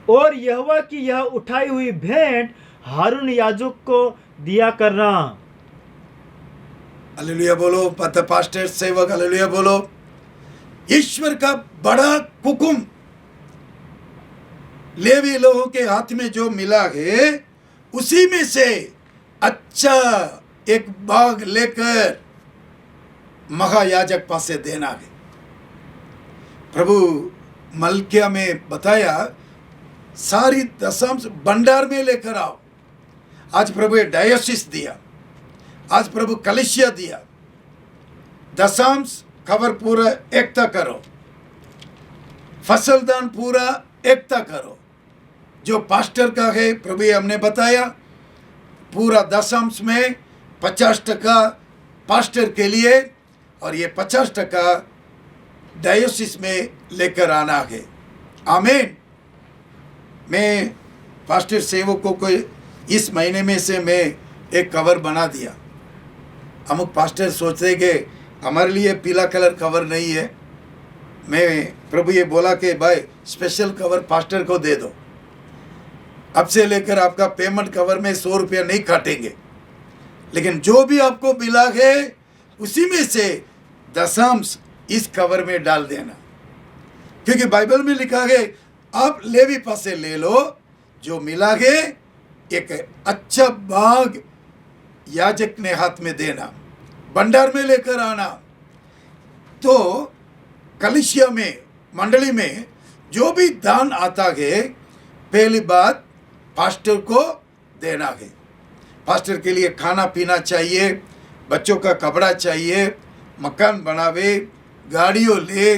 और यहोवा की यह उठाई हुई भेंट हारून याजक को दिया करना। हालेलुया बोलो। पास्टर सेवक हालेलुया बोलो। ईश्वर का बड़ा हुक्म लेवी लोगों के हाथ में जो मिला है, उसी में से अच्छा एक भाग लेकर महायाजक पासे देना है। प्रभु मलकिया में बताया, सारी दशांश भंडार में लेकर आओ। आज प्रभु ने डायोसिस दिया, आज प्रभु कलिसिया दिया। दशांश कवर पूरा एकता करो, फसल दान पूरा एकता करो। जो पास्टर का है, प्रभु हमने बताया, पूरा दशांश में 50% पास्टर के लिए और ये 50% डायोसिस में लेकर आना है। आमीन। मैं पास्टर सेवकों को इस महीने में से मैं एक कवर बना दिया। अमुक पास्टर सोचते कि हमारे लिए पीला कलर कवर नहीं है। मैं प्रभु ये बोला कि भाई स्पेशल कवर पास्टर को दे दो, अब से लेकर आपका पेमेंट कवर में 100 रुपया नहीं काटेंगे, लेकिन जो भी आपको मिला है उसी में से दशमांश इस कवर में डाल देना। क्योंकि बाइबल में लिखा है आप लेवी पास से ले लो, जो मिला है एक अच्छा भाग याजक ने हाथ में देना, भंडार में लेकर आना। तो कलिसिया में, मंडली में जो भी दान आता है, पहली बात पास्टर को देना है। पास्टर के लिए खाना पीना चाहिए, बच्चों का कपड़ा चाहिए, मकान बनावे, गाड़ियों ले,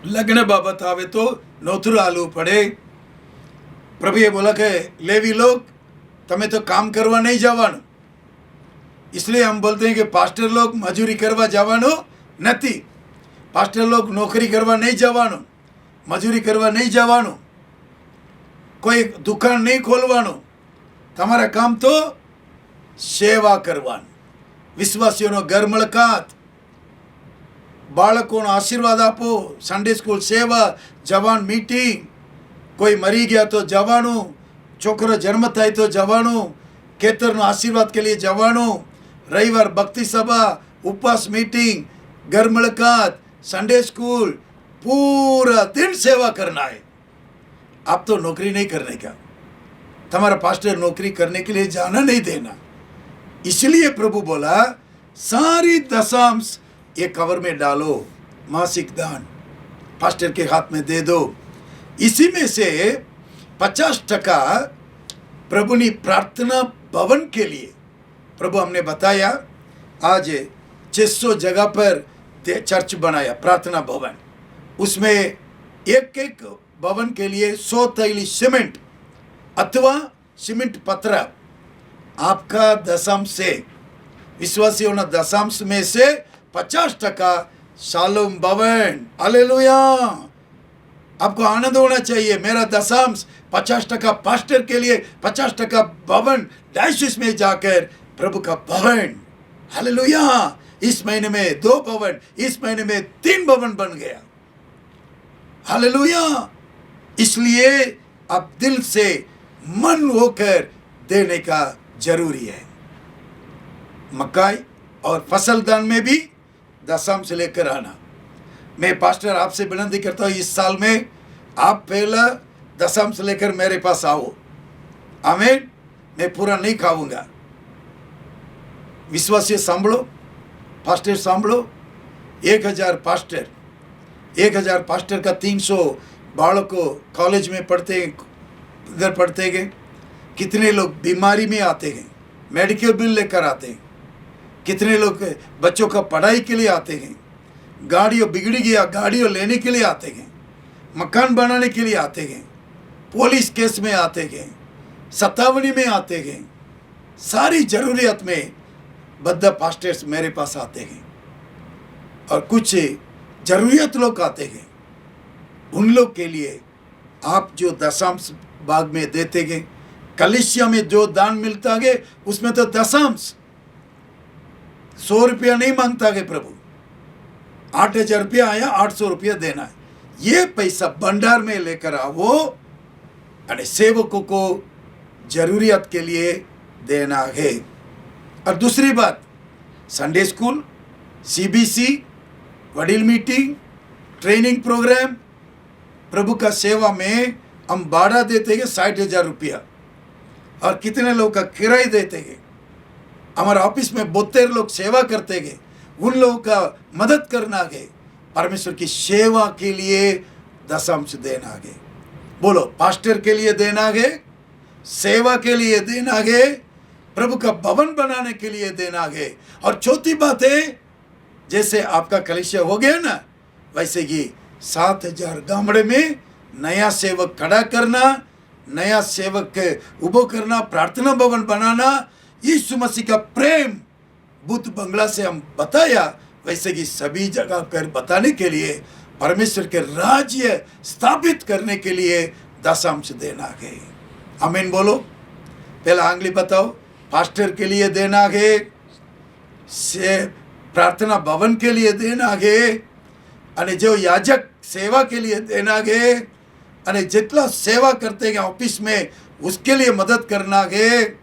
लग्न बाबत आवे तो नौथुर आलू पड़े। प्रभु ये बोला कि लेवी लोग तमें तो काम करवा नहीं जवानो, इसलिए हम बोलते हैं कि पास्टर लोग मजूरी करवा जवानो नहीं, पास्टर लोग नौकरी करवा नहीं जवानो, मजूरी करवा नहीं जवानो, कोई दुकान नहीं खोलवानो, તમારા કામ તો સેવા કરવાનું, વિશ્વાસીઓનો ઘર મુલાકાત, બાળકોનો આશીર્વાદ આપો, સન્ડે સ્કૂલ સેવા, જવાન મીટિંગ, કોઈ મરી ગયા તો જવાનું, છોકરો જન્મ થાય તો જવાનું, ખેતરનો આશીર્વાદ કે लिए જવાનું, રવિવાર ભક્તિ સભા, ઉપવાસ मीटिंग, घर मुलाकात, संडे स्कूल, पूरा दिन सेवा करना है। आप तो नौकरी नहीं करने का, तुम्हारा पास्टर नौकरी करने के लिए जाना नहीं देना। इसलिए प्रभु बोला सारी दशमांश ये कवर में डालो, मासिक दान पास्टर के हाथ में दे दो। इसी में से 50% प्रभु ने प्रार्थना भवन के लिए, प्रभु हमने बताया आज 600 जगह पर चर्च बनाया प्रार्थना भवन, उसमें एक एक भवन के लिए 100 थैली सीमेंट अथवा सीमेंट पत्र आपका दशमांश से, विश्वासियों ने दशमांश में से 50% शालोम भवन। हालेलुया, आपको आनंद होना चाहिए। मेरा दशमांश 50% पास्टर के लिए, 50% भवन डायसिस में जाकर प्रभु का भवन। हालेलुया, इस महीने में 2 भवन, इस महीने में 3 भवन बन गया। हालेलुया, इसलिए अब दिल से मन होकर देने का जरूरी है। मकाई और फसल दान में भी दशमांश लेकर आना। मैं पास्टर आपसे विनती करता हूँ, इस साल में आप पहला दशमांश लेकर मेरे पास आओ। आमीन। मैं पूरा नहीं खाऊंगा। विश्वासी सांभळो, पास्टर सांभळो, 1000 पास्टर, 1000 पास्टर का 300 बालकों कॉलेज में पढ़ते हैं, इधर पढ़ते हैं। कितने लोग बीमारी में आते हैं, मेडिकल बिल लेकर आते हैं। कितने लोग बच्चों का पढ़ाई के लिए आते हैं, गाड़ियों बिगड़ी गया गाड़ियों लेने के लिए आते हैं, मकान बनाने के लिए आते हैं, पुलिस केस में आते हैं, सतावनी में आते हैं। सारी जरूरियत में बद्दा पास्टर्स मेरे पास आते हैं। और कुछ जरूरियत लोग आते हैं, उन लोग के लिए आप जो दशमांश भाग में देते हैं, कलिसिया में जो दान मिलता है उसमें तो दशमांश 100 रुपया नहीं मांगता है प्रभु। 8000 रुपया आया, 800 रुपया देना है। ये पैसा भंडार में लेकर आओ और सेवकों को जरूरियत के लिए देना है। और दूसरी बात, संडे स्कूल, सीबीसी, वडील मीटिंग, ट्रेनिंग प्रोग्राम, प्रभु का सेवा में हम भाड़ा देते हैं 60,000 रुपया। और कितने लोग का किराया देते हैं। हमारे ऑफिस में 72 लोग सेवा करते हैं, उन लोगों का मदद करना है। परमेश्वर की सेवा के लिए दशमांश देना है। बोलो, पास्टर के लिए देना है, सेवा के लिए देना है, प्रभु का भवन बनाने के लिए देना है। और चौथी बात है, जैसे आपका कलिसिया हो गया ना, वैसे ही 7000 गामड़े में नया सेवक खड़ा करना, नया सेवक उभो करना, प्रार्थना भवन बनाना। यीशु मसीह का प्रेम बुद्ध बंगला से हम बताया, वैसे ही सभी जगह कर बताने के लिए, परमेश्वर के राज्य स्थापित करने के लिए दशमांश देना है। आमीन बोलो। पहला आंगली बताओ, पास्टर के लिए देना है, से प्रार्थना भवन के लिए देना है, અને जो याजक सेवा के लिए देना है, અને जितना सेवा करते हैं ऑफिस में उसके लिए मदद करना है,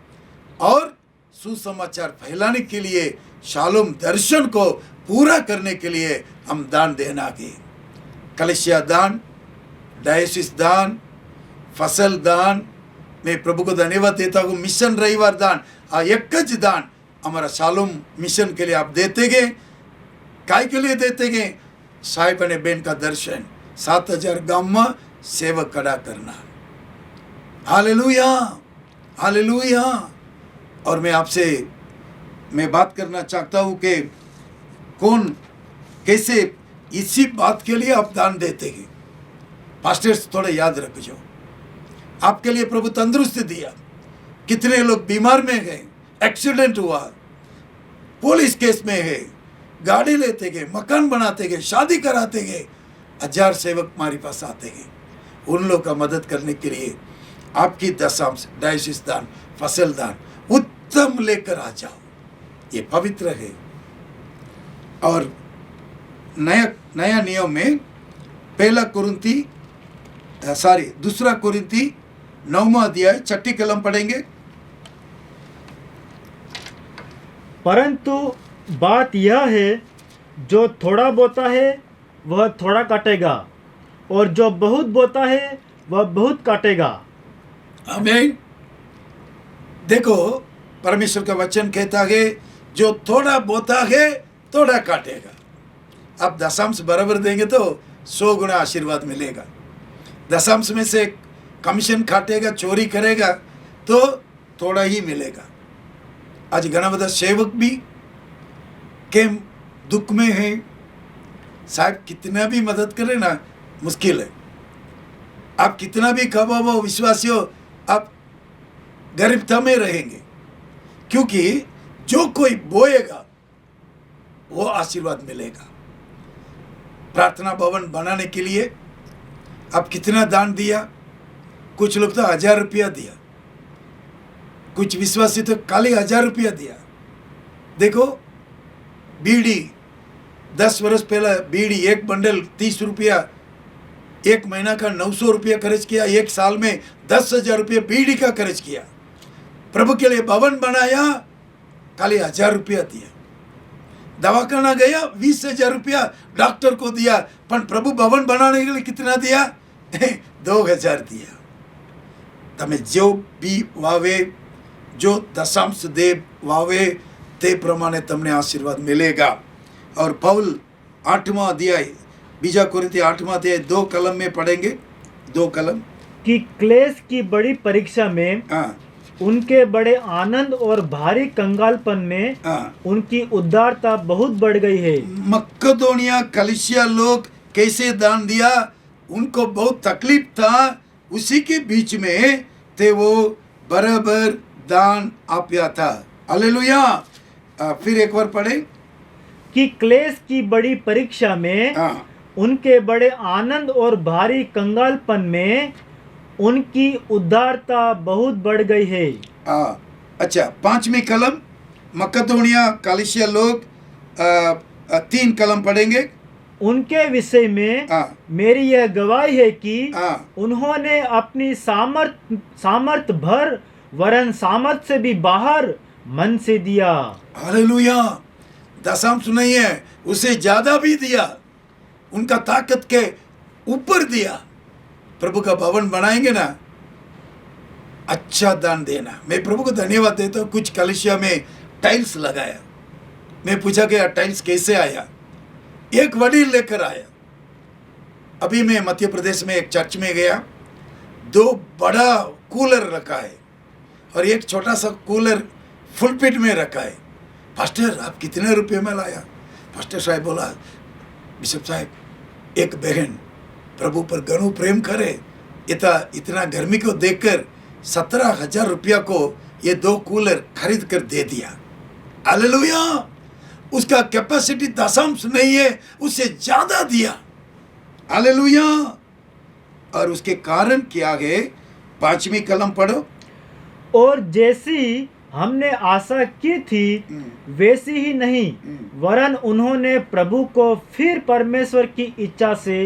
और सुसमाचार फैलाने के लिए शालोम दर्शन को पूरा करने के लिए हम दान देना है। कलिसिया दान, डायसिस दान, फसल दान, मैं प्रभु को धन्यवाद देता हूँ। मिशन रविवार दान, एक ज दान हमारा शालोम मिशन के लिए आप देते गए। काय के लिए देते गए? साहेब ने बेन का दर्शन, 7000 गांव में सेवक खड़ा करना। Hallelujah, hallelujah. और मैं बात करना चाहता हूँ कि कौन कैसे इसी बात के लिए आप दान देते हैं। पास्टर्स थोड़ा याद रखो, आपके लिए प्रभु तंदुरुस्ती दिया, कितने लोग बीमार में गए, एक्सीडेंट हुआ, पुलिस केस में है, गाड़ी लेते गए, मकान बनाते गए, शादी कराते गए, 1000 सेवक हमारे पास आते हैं। उन लोग का मदद करने के लिए आपकी दशांश, डायसिस दान, फसल दान उत्तम लेकर आ जाओ, ये पवित्र है। और नया नियम में दूसरा कुरिन्ती 9वां अध्याय 6 कलम पढ़ेंगे। परंतु बात यह है, जो थोड़ा बोता है वह थोड़ा काटेगा, और जो बहुत बोता है वह बहुत काटेगा। आमीन। देखो, परमेश्वर का वचन कहता है, जो थोड़ा बोता है थोड़ा काटेगा। आप दशांश बराबर देंगे तो 100 गुना आशीर्वाद मिलेगा। दशांश में से कमीशन काटेगा, चोरी करेगा तो थोड़ा ही मिलेगा। आज घना बधा सेवक भी के दुख में है, साहब कितना भी मदद करे ना मुश्किल है। आप कितना भी कबाबो विश्वासी हो, आप गरीबता में रहेंगे, क्योंकि जो कोई बोएगा वो आशीर्वाद मिलेगा। प्रार्थना भवन बनाने के लिए आप कितना दान दिया? कुछ लोग तो 1000 रुपया दिया, कुछ विश्वासी तो खाली 1000 रुपया दिया। देखो, बीड़ी 10 वर्ष पहले बीड़ी एक बंडल 30 रुपया, एक महीना का 900 रुपया खर्च किया, एक साल में 10,000 रुपया बीड़ी का खर्च किया। प्रभु के लिए भवन बनाया, खाली 1000 रुपया दिया। दवाखाना गया, 20,000 रुपया डॉक्टर को दिया, पर प्रभु भवन बनाने के लिए कितना दिया? 2000 दिया। तमे जो भी वावे, जो दशांश दे वावे, ते प्रमाणे तमने आशीर्वाद मिलेगा। और पौल 8वां अध्याय, बीजा कुरिन्ती 8वां अध्याय 2 कलम में पढ़ेंगे, 2 कलम। कि क्लेश की बड़ी परीक्षा में उनके बड़े आनंद और भारी कंगालपन में उनकी उदारता बहुत बढ़ गई है। मक्केदोनिया कलीसिया लोग कैसे दान दिया? उनको बहुत तकलीफ था, उसी के बीच में थे वो बराबर दान आप्या था। हालेलुया। फिर एक बार पढ़े। कि क्लेश की बड़ी परीक्षा में उनके बड़े आनंद और भारी कंगालपन में उनकी उदारता बहुत बढ़ गई है। अच्छा, 5वीं कलम, मक्केदोनिया कलीसिया लोग 3 कलम पढ़ेंगे। उनके विषय में मेरी यह गवाही है कि उन्होंने अपनी सामर्थ भर वरन सामर्थ से भी बाहर मन से दिया। हालेलुया। दशांश नहीं है, उसे ज्यादा भी दिया, उनका ताकत के ऊपर दिया। प्रभु का भवन बनाएंगे ना, अच्छा दान देना। मैं प्रभु को धन्यवाद देता हूँ। कुछ कलीसिया में टाइल्स लगाया, मैं पूछा कि टाइल्स कैसे आया? एक वडील लेकर आया। अभी मैं मध्य प्रदेश में एक चर्च में गया, 2 बड़ा कूलर रखा है और एक छोटा सा कूलर फुलपिट में रखा है। पास्टर, आप कितने रुपये में लाया? पास्टर साहब बोला, बिशप साहब, एक बहन प्रभु पर घणो प्रेम करे, इतना गर्मी को देखकर 17,000 रुपया को ये 2 कूलर खरीद कर दे दिया। हालेलुया। उसका कैपेसिटी दशांश नहीं है, उससे ज्यादा दिया। हालेलुया। और उसके कारण क्या है? 5वीं कलम पढ़ो। और जैसी हमने आशा की थी वैसी ही नहीं, वरन उन्होंने प्रभु को फिर परमेश्वर की इच्छा से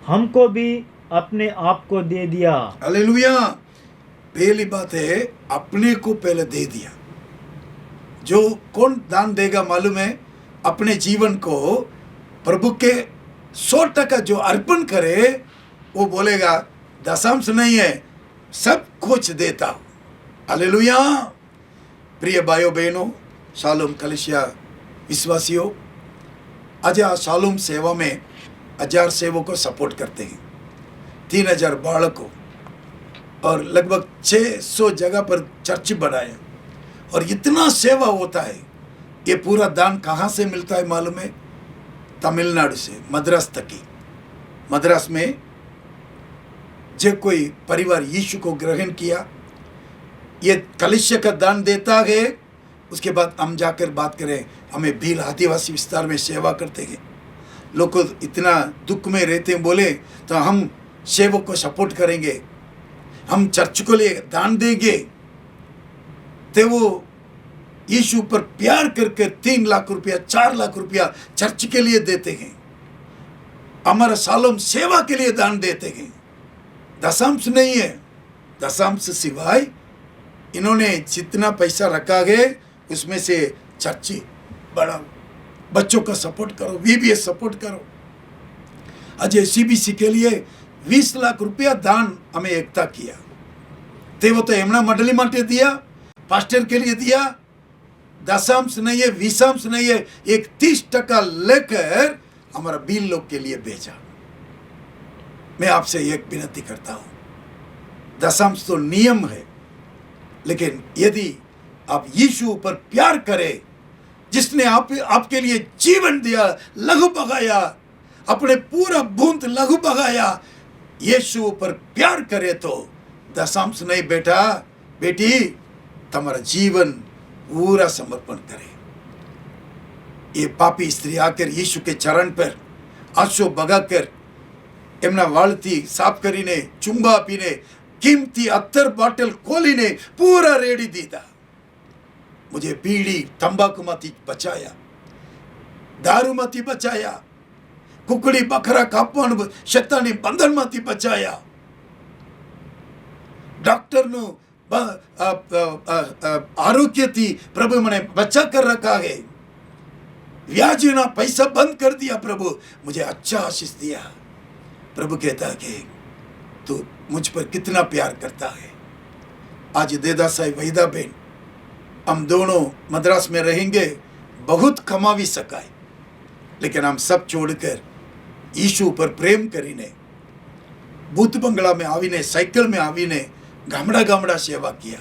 हमको भी अपने आप को दे दिया। हालेलुया। पहली बात है, अपने को पहले दे दिया। जो कौन दान देगा मालूम है? अपने जीवन को प्रभु के 100% जो अर्पण करे, वो बोलेगा दशांश नहीं है, सब कुछ देता हूं। हालेलुया। प्रिय भाइयों बहनों, शालोम कलिसिया विश्वासियों, आज शालोम सेवा में 1000 सेवकों को सपोर्ट करते हैं, 3000 बालकों, और लगभग 600 जगह पर चर्च बनाए, और इतना सेवा होता है। ये पूरा दान कहाँ से मिलता है मालूम है? तमिलनाडु से, मद्रास तक की। मद्रास में जो कोई परिवार यीशु को ग्रहण किया, ये कलिसिया का दान देता है, उसके बाद हम जाकर बात करें, हमें भील आदिवासी विस्तार में सेवा करते हैं। लोग को इतना दुख में रहते हैं, बोले तो हम सेवक को सपोर्ट करेंगे, हम चर्च को लिए दान देंगे। तो वो यीशु पर प्यार करके 3 लाख रुपया, 4 लाख रुपया चर्च के लिए देते हैं, हमारा शालोम सेवा के लिए दान देते हैं। दशांश नहीं है, दशांश सिवाय इन्होंने जितना पैसा रखा है उसमें से चर्च बड़ा, बच्चों का सपोर्ट करो, VBS सपोर्ट करो। अजय CBC के लिए 20 लाख रुपया दान हमें एकता किया। ते वो तो एमना मंडली माटे दिया, पास्टर के लिए दिया। दशांश नहीं है, विशांश नहीं है, 31% लेकर हमारा बील लोग के लिए भेजा। मैं आपसे एक विनती करता हूं, दशांश तो नियम है, लेकिन यदि आप यीशु पर प्यार करें, जिसने आपके लिए जीवन दिया, लहू बगाया, अपने पूरा बूंद लहू बगाया, यीशु पर प्यार करे तो दशांश नहीं बेटा बेटी, तुम्हारा जीवन पूरा समर्पण करे। ये पापी स्त्री आकर यीशु के चरण पर आंसू बगाकर एमना वाळती साफ करीने चुंबा पीने कीमती 70 बाटल खोलीने पूरा रेडी दीदा। मुझे बीड़ी तंबाकू माती बचाया, दारू माती बचाया, कुकड़ी बकरा कापवान शैतानी बंधन माती बचाया। डॉक्टर नु आरोग्य थी प्रभु मैंने बचा कर रखा है। व्याजी ना पैसा बंद कर दिया प्रभु, मुझे अच्छा आशीष दिया। प्रभु कहता है कि तू मुझ पर कितना प्यार करता है। आज देदा साई वहीदा बेन, हम दोनों मद्रास में रहेंगे, बहुत कमा भी सकाए, लेकिन हम सब छोड़कर यीशु पर प्रेम करीने, भूत बंगला में आवीने, साइकिल में आवीने, गामड़ा गामड़ा सेवा किया।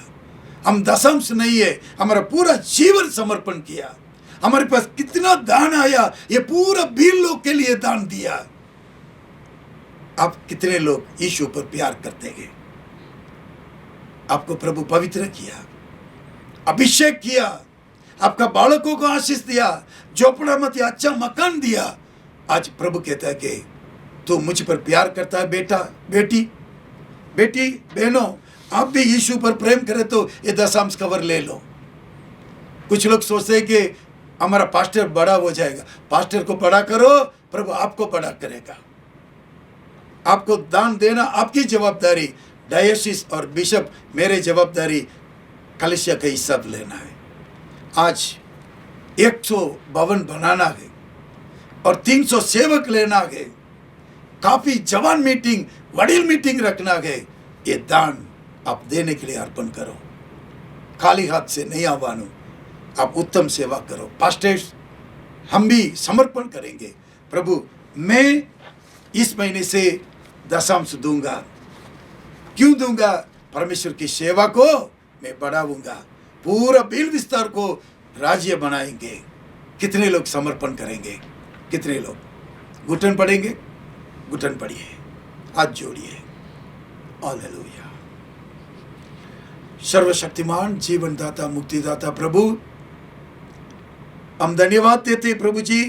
हम दशांश नहीं है, हमारा पूरा जीवन समर्पण किया। हमारे पास कितना दान आया, ये पूरा बील लोग के लिए दान दिया। आप कितने लोग यीशु पर प्यार करते हैं? आपको प्रभु पवित्र किया, अभिषेक किया, आपका बालकों को आशीष दिया, झोपड़ा मत अच्छा मकान दिया। आज प्रभु कहता है कि तू मुझ पर प्यार करता है बेटा बेटी, बेटी बहनों, आप भी यीशु पर प्रेम करें तो ये दशांश कवर ले लो। कुछ लोग सोचते हैं कि हमारा पास्टर बड़ा हो जाएगा। पास्टर को बड़ा करो, प्रभु आपको बड़ा करेगा। आपको दान देना आपकी जवाबदारी, डायोसिस और बिशप मेरे जवाबदारी, कलिसिया का हिस्सा लेना है। आज 100 भवन बनाना है और 300 सेवक लेना है, काफी जवान मीटिंग, वडील मीटिंग रखना है। ये दान आप देने के लिए अर्पण करो, खाली हाथ से नहीं आवानो। आप उत्तम सेवा करो। पास्टर्स, हम भी समर्पण करेंगे। प्रभु मैं इस महीने से दशांश दूंगा। क्यों दूंगा? परमेश्वर की सेवा को मैं बढ़ाऊंगा, पूरा बील विस्तार को राज्य बनाएंगे। कितने लोग समर्पण करेंगे? कितने लोग घुटन पड़ेंगे? घुटन पड़िए, हाथ जोड़िए। हालेलुया। सर्वशक्तिमान जीवनदाता मुक्तिदाता प्रभु, हम धन्यवाद देते प्रभु जी,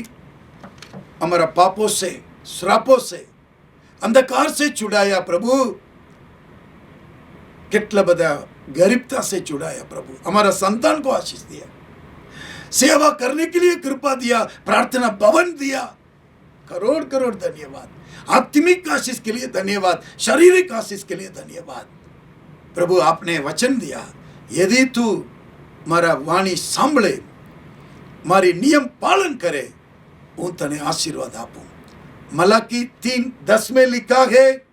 हमारा पापों से, श्रापों से, अंधकार से छुड़ाया प्रभु। કેટલા બધા गरीबता से छुड़ाया प्रभु, हमारा संतान को आशीष दिया, सेवा करने के लिए कृपा दिया, प्रार्थना भवन दिया। करोड़ करोड़ धन्यवाद। आत्मिक आशीष के लिए धन्यवाद, शारीरिक आशीष के लिए धन्यवाद। प्रभु आपने वचन दिया, यदि तू मारा वाणी सांभळे, मारी नियम पालन करे, હું તને આશીર્વાદ આપું। मलाकी 3:10 में लिखा है,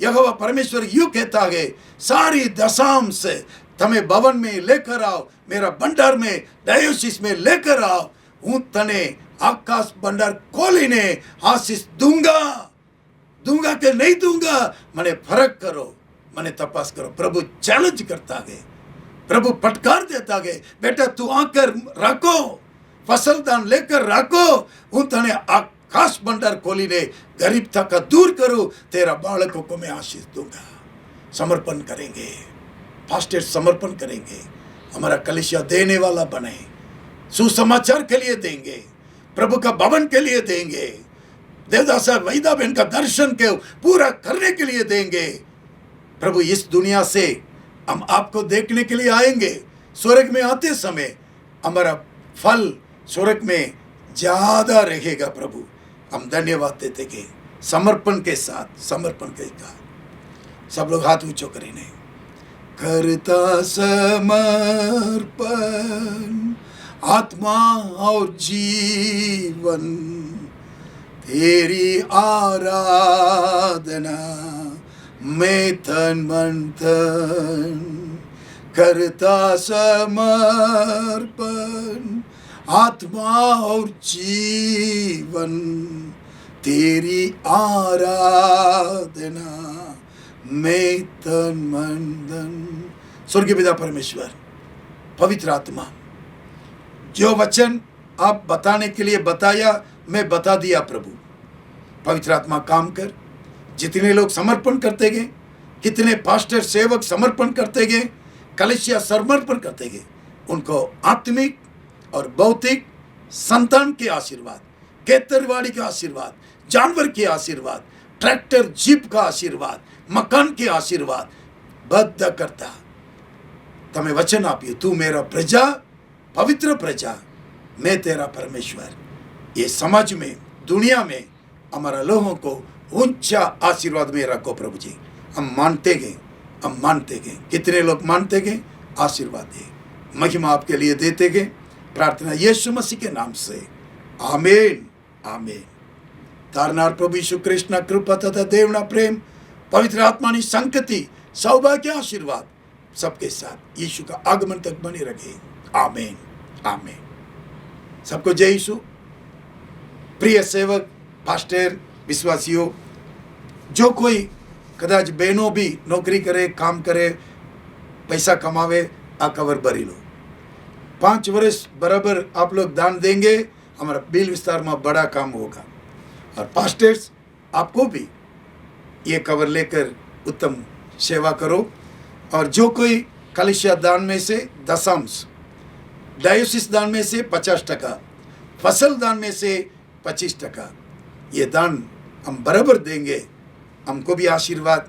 यहोवा परमेश्वर यूं कहता है, सारी दशांश તમે ભવન में लेकर आओ, मेरा भंडार में डायोसिस में लेकर आओ, હું તને आकाश भंडार खोलीने आशीष दूंगा कि नहीं दूंगा, मने फर्क करो, मने तपास करो। प्रभु चैलेंज करता है, प्रभु फटकार देता है, बेटा तू आकर रखो, फसल दान लेकर रखो, હું તને आकाश भंडार खोलीने गरीबता का दूर करो, तेरा बालकों को मैं आशीष दूंगा। समर्पण करेंगे, फास्टेड समर्पण करेंगे, हमारा कलीसिया देने वाला बने, सुसमाचार के लिए देंगे, प्रभु का भवन के लिए देंगे, देवदास वैदा बहन का दर्शन के पूरा करने के लिए देंगे। प्रभु इस दुनिया से हम आपको देखने के लिए आएंगे, स्वर्ग में आते समय हमारा फल स्वर्ग में ज्यादा रहेगा। प्रभु हम धन्यवाद देते कि समर्पण के साथ, समर्पण के साथ सब लोग हाथ ऊंचो करेंगे। करता समर्पण आत्मा और जीवन, तेरी आराधना मैं तन मन धन। करता समर्पण आत्मा और जीवन, तेरी आराधना मैं तन मन धन। स्वर्गीय पिता परमेश्वर, पवित्र आत्मा, जो वचन आप बताने के लिए बताया मैं बता दिया। प्रभु पवित्र आत्मा काम कर, जितने लोग समर्पण करते गए, कितने पास्टर सेवक समर्पण करते गए, कलीसिया समर्पण करते गए, उनको आत्मिक और भौतिक संतान के आशीर्वाद, केतरवाड़ी का आशीर्वाद, जानवर के आशीर्वाद, ट्रैक्टर जीप का आशीर्वाद, मकान के आशीर्वाद बद्ध करता। तमें वचन आप्યું, तू मेरा प्रजा, पवित्र प्रजा, मैं तेरा परमेश्वर। ये समाज में, दुनिया में हमारा लोगों को ऊंचा आशीर्वाद में रखो प्रभु जी। हम मानते गए, हम मानते गए, कितने लोग मानते गए, आशीर्वाद दे, महिमा आपके लिए देते गए। प्रार्थना यीशु मसीह के नाम से, आमीन आमीन। तारनार प्रभु यीशु कृष्ण कृपा तथा देवना प्रेम, पवित्र आत्मा की संगति, सौभाग्य आशीर्वाद सबके साथ यीशु का आगमन तक बने रखे। आमीन आमीन। सबको जय यीशु। प्रिय सेवक, पास्टर, विश्वासियों, जो कोई कदाच बहनों भी नौकरी करे, काम करे, पैसा कमावे, आ कवर भरी लो। 5 वर्ष बराबर आप लोग दान देंगे, हमारा बिल विस्तार में बड़ा काम होगा। और पास्टर्स, आपको भी ये कवर लेकर उत्तम सेवा करो। और जो कोई कलीसिया दान में से दशांश, डायोसिस दान में से 50%, फसल दान में से 25%, ये दान हम बराबर देंगे। हमको भी आशीर्वाद,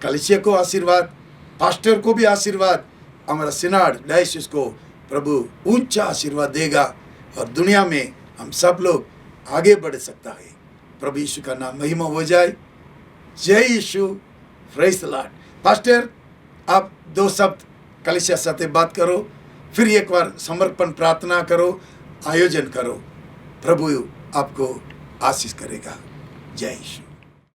कलीसिया को आशीर्वाद, पास्टर को भी आशीर्वाद, हमारा सिनाड डायोसिस को प्रभु ऊंचा आशीर्वाद देगा और दुनिया में हम सब लोग आगे बढ़ सकता है। प्रभु यीशु का नाम महिमा हो जाए। जय यीशु, प्रेज द लॉर्ड। पास्टर, आप 2 शब्द कलीसिया साथ बात करो, फिर एक बार समर्पण प्रार्थना करो, आयोजन करो। प्रभु आपको आशीष करेगा। जय यीशु।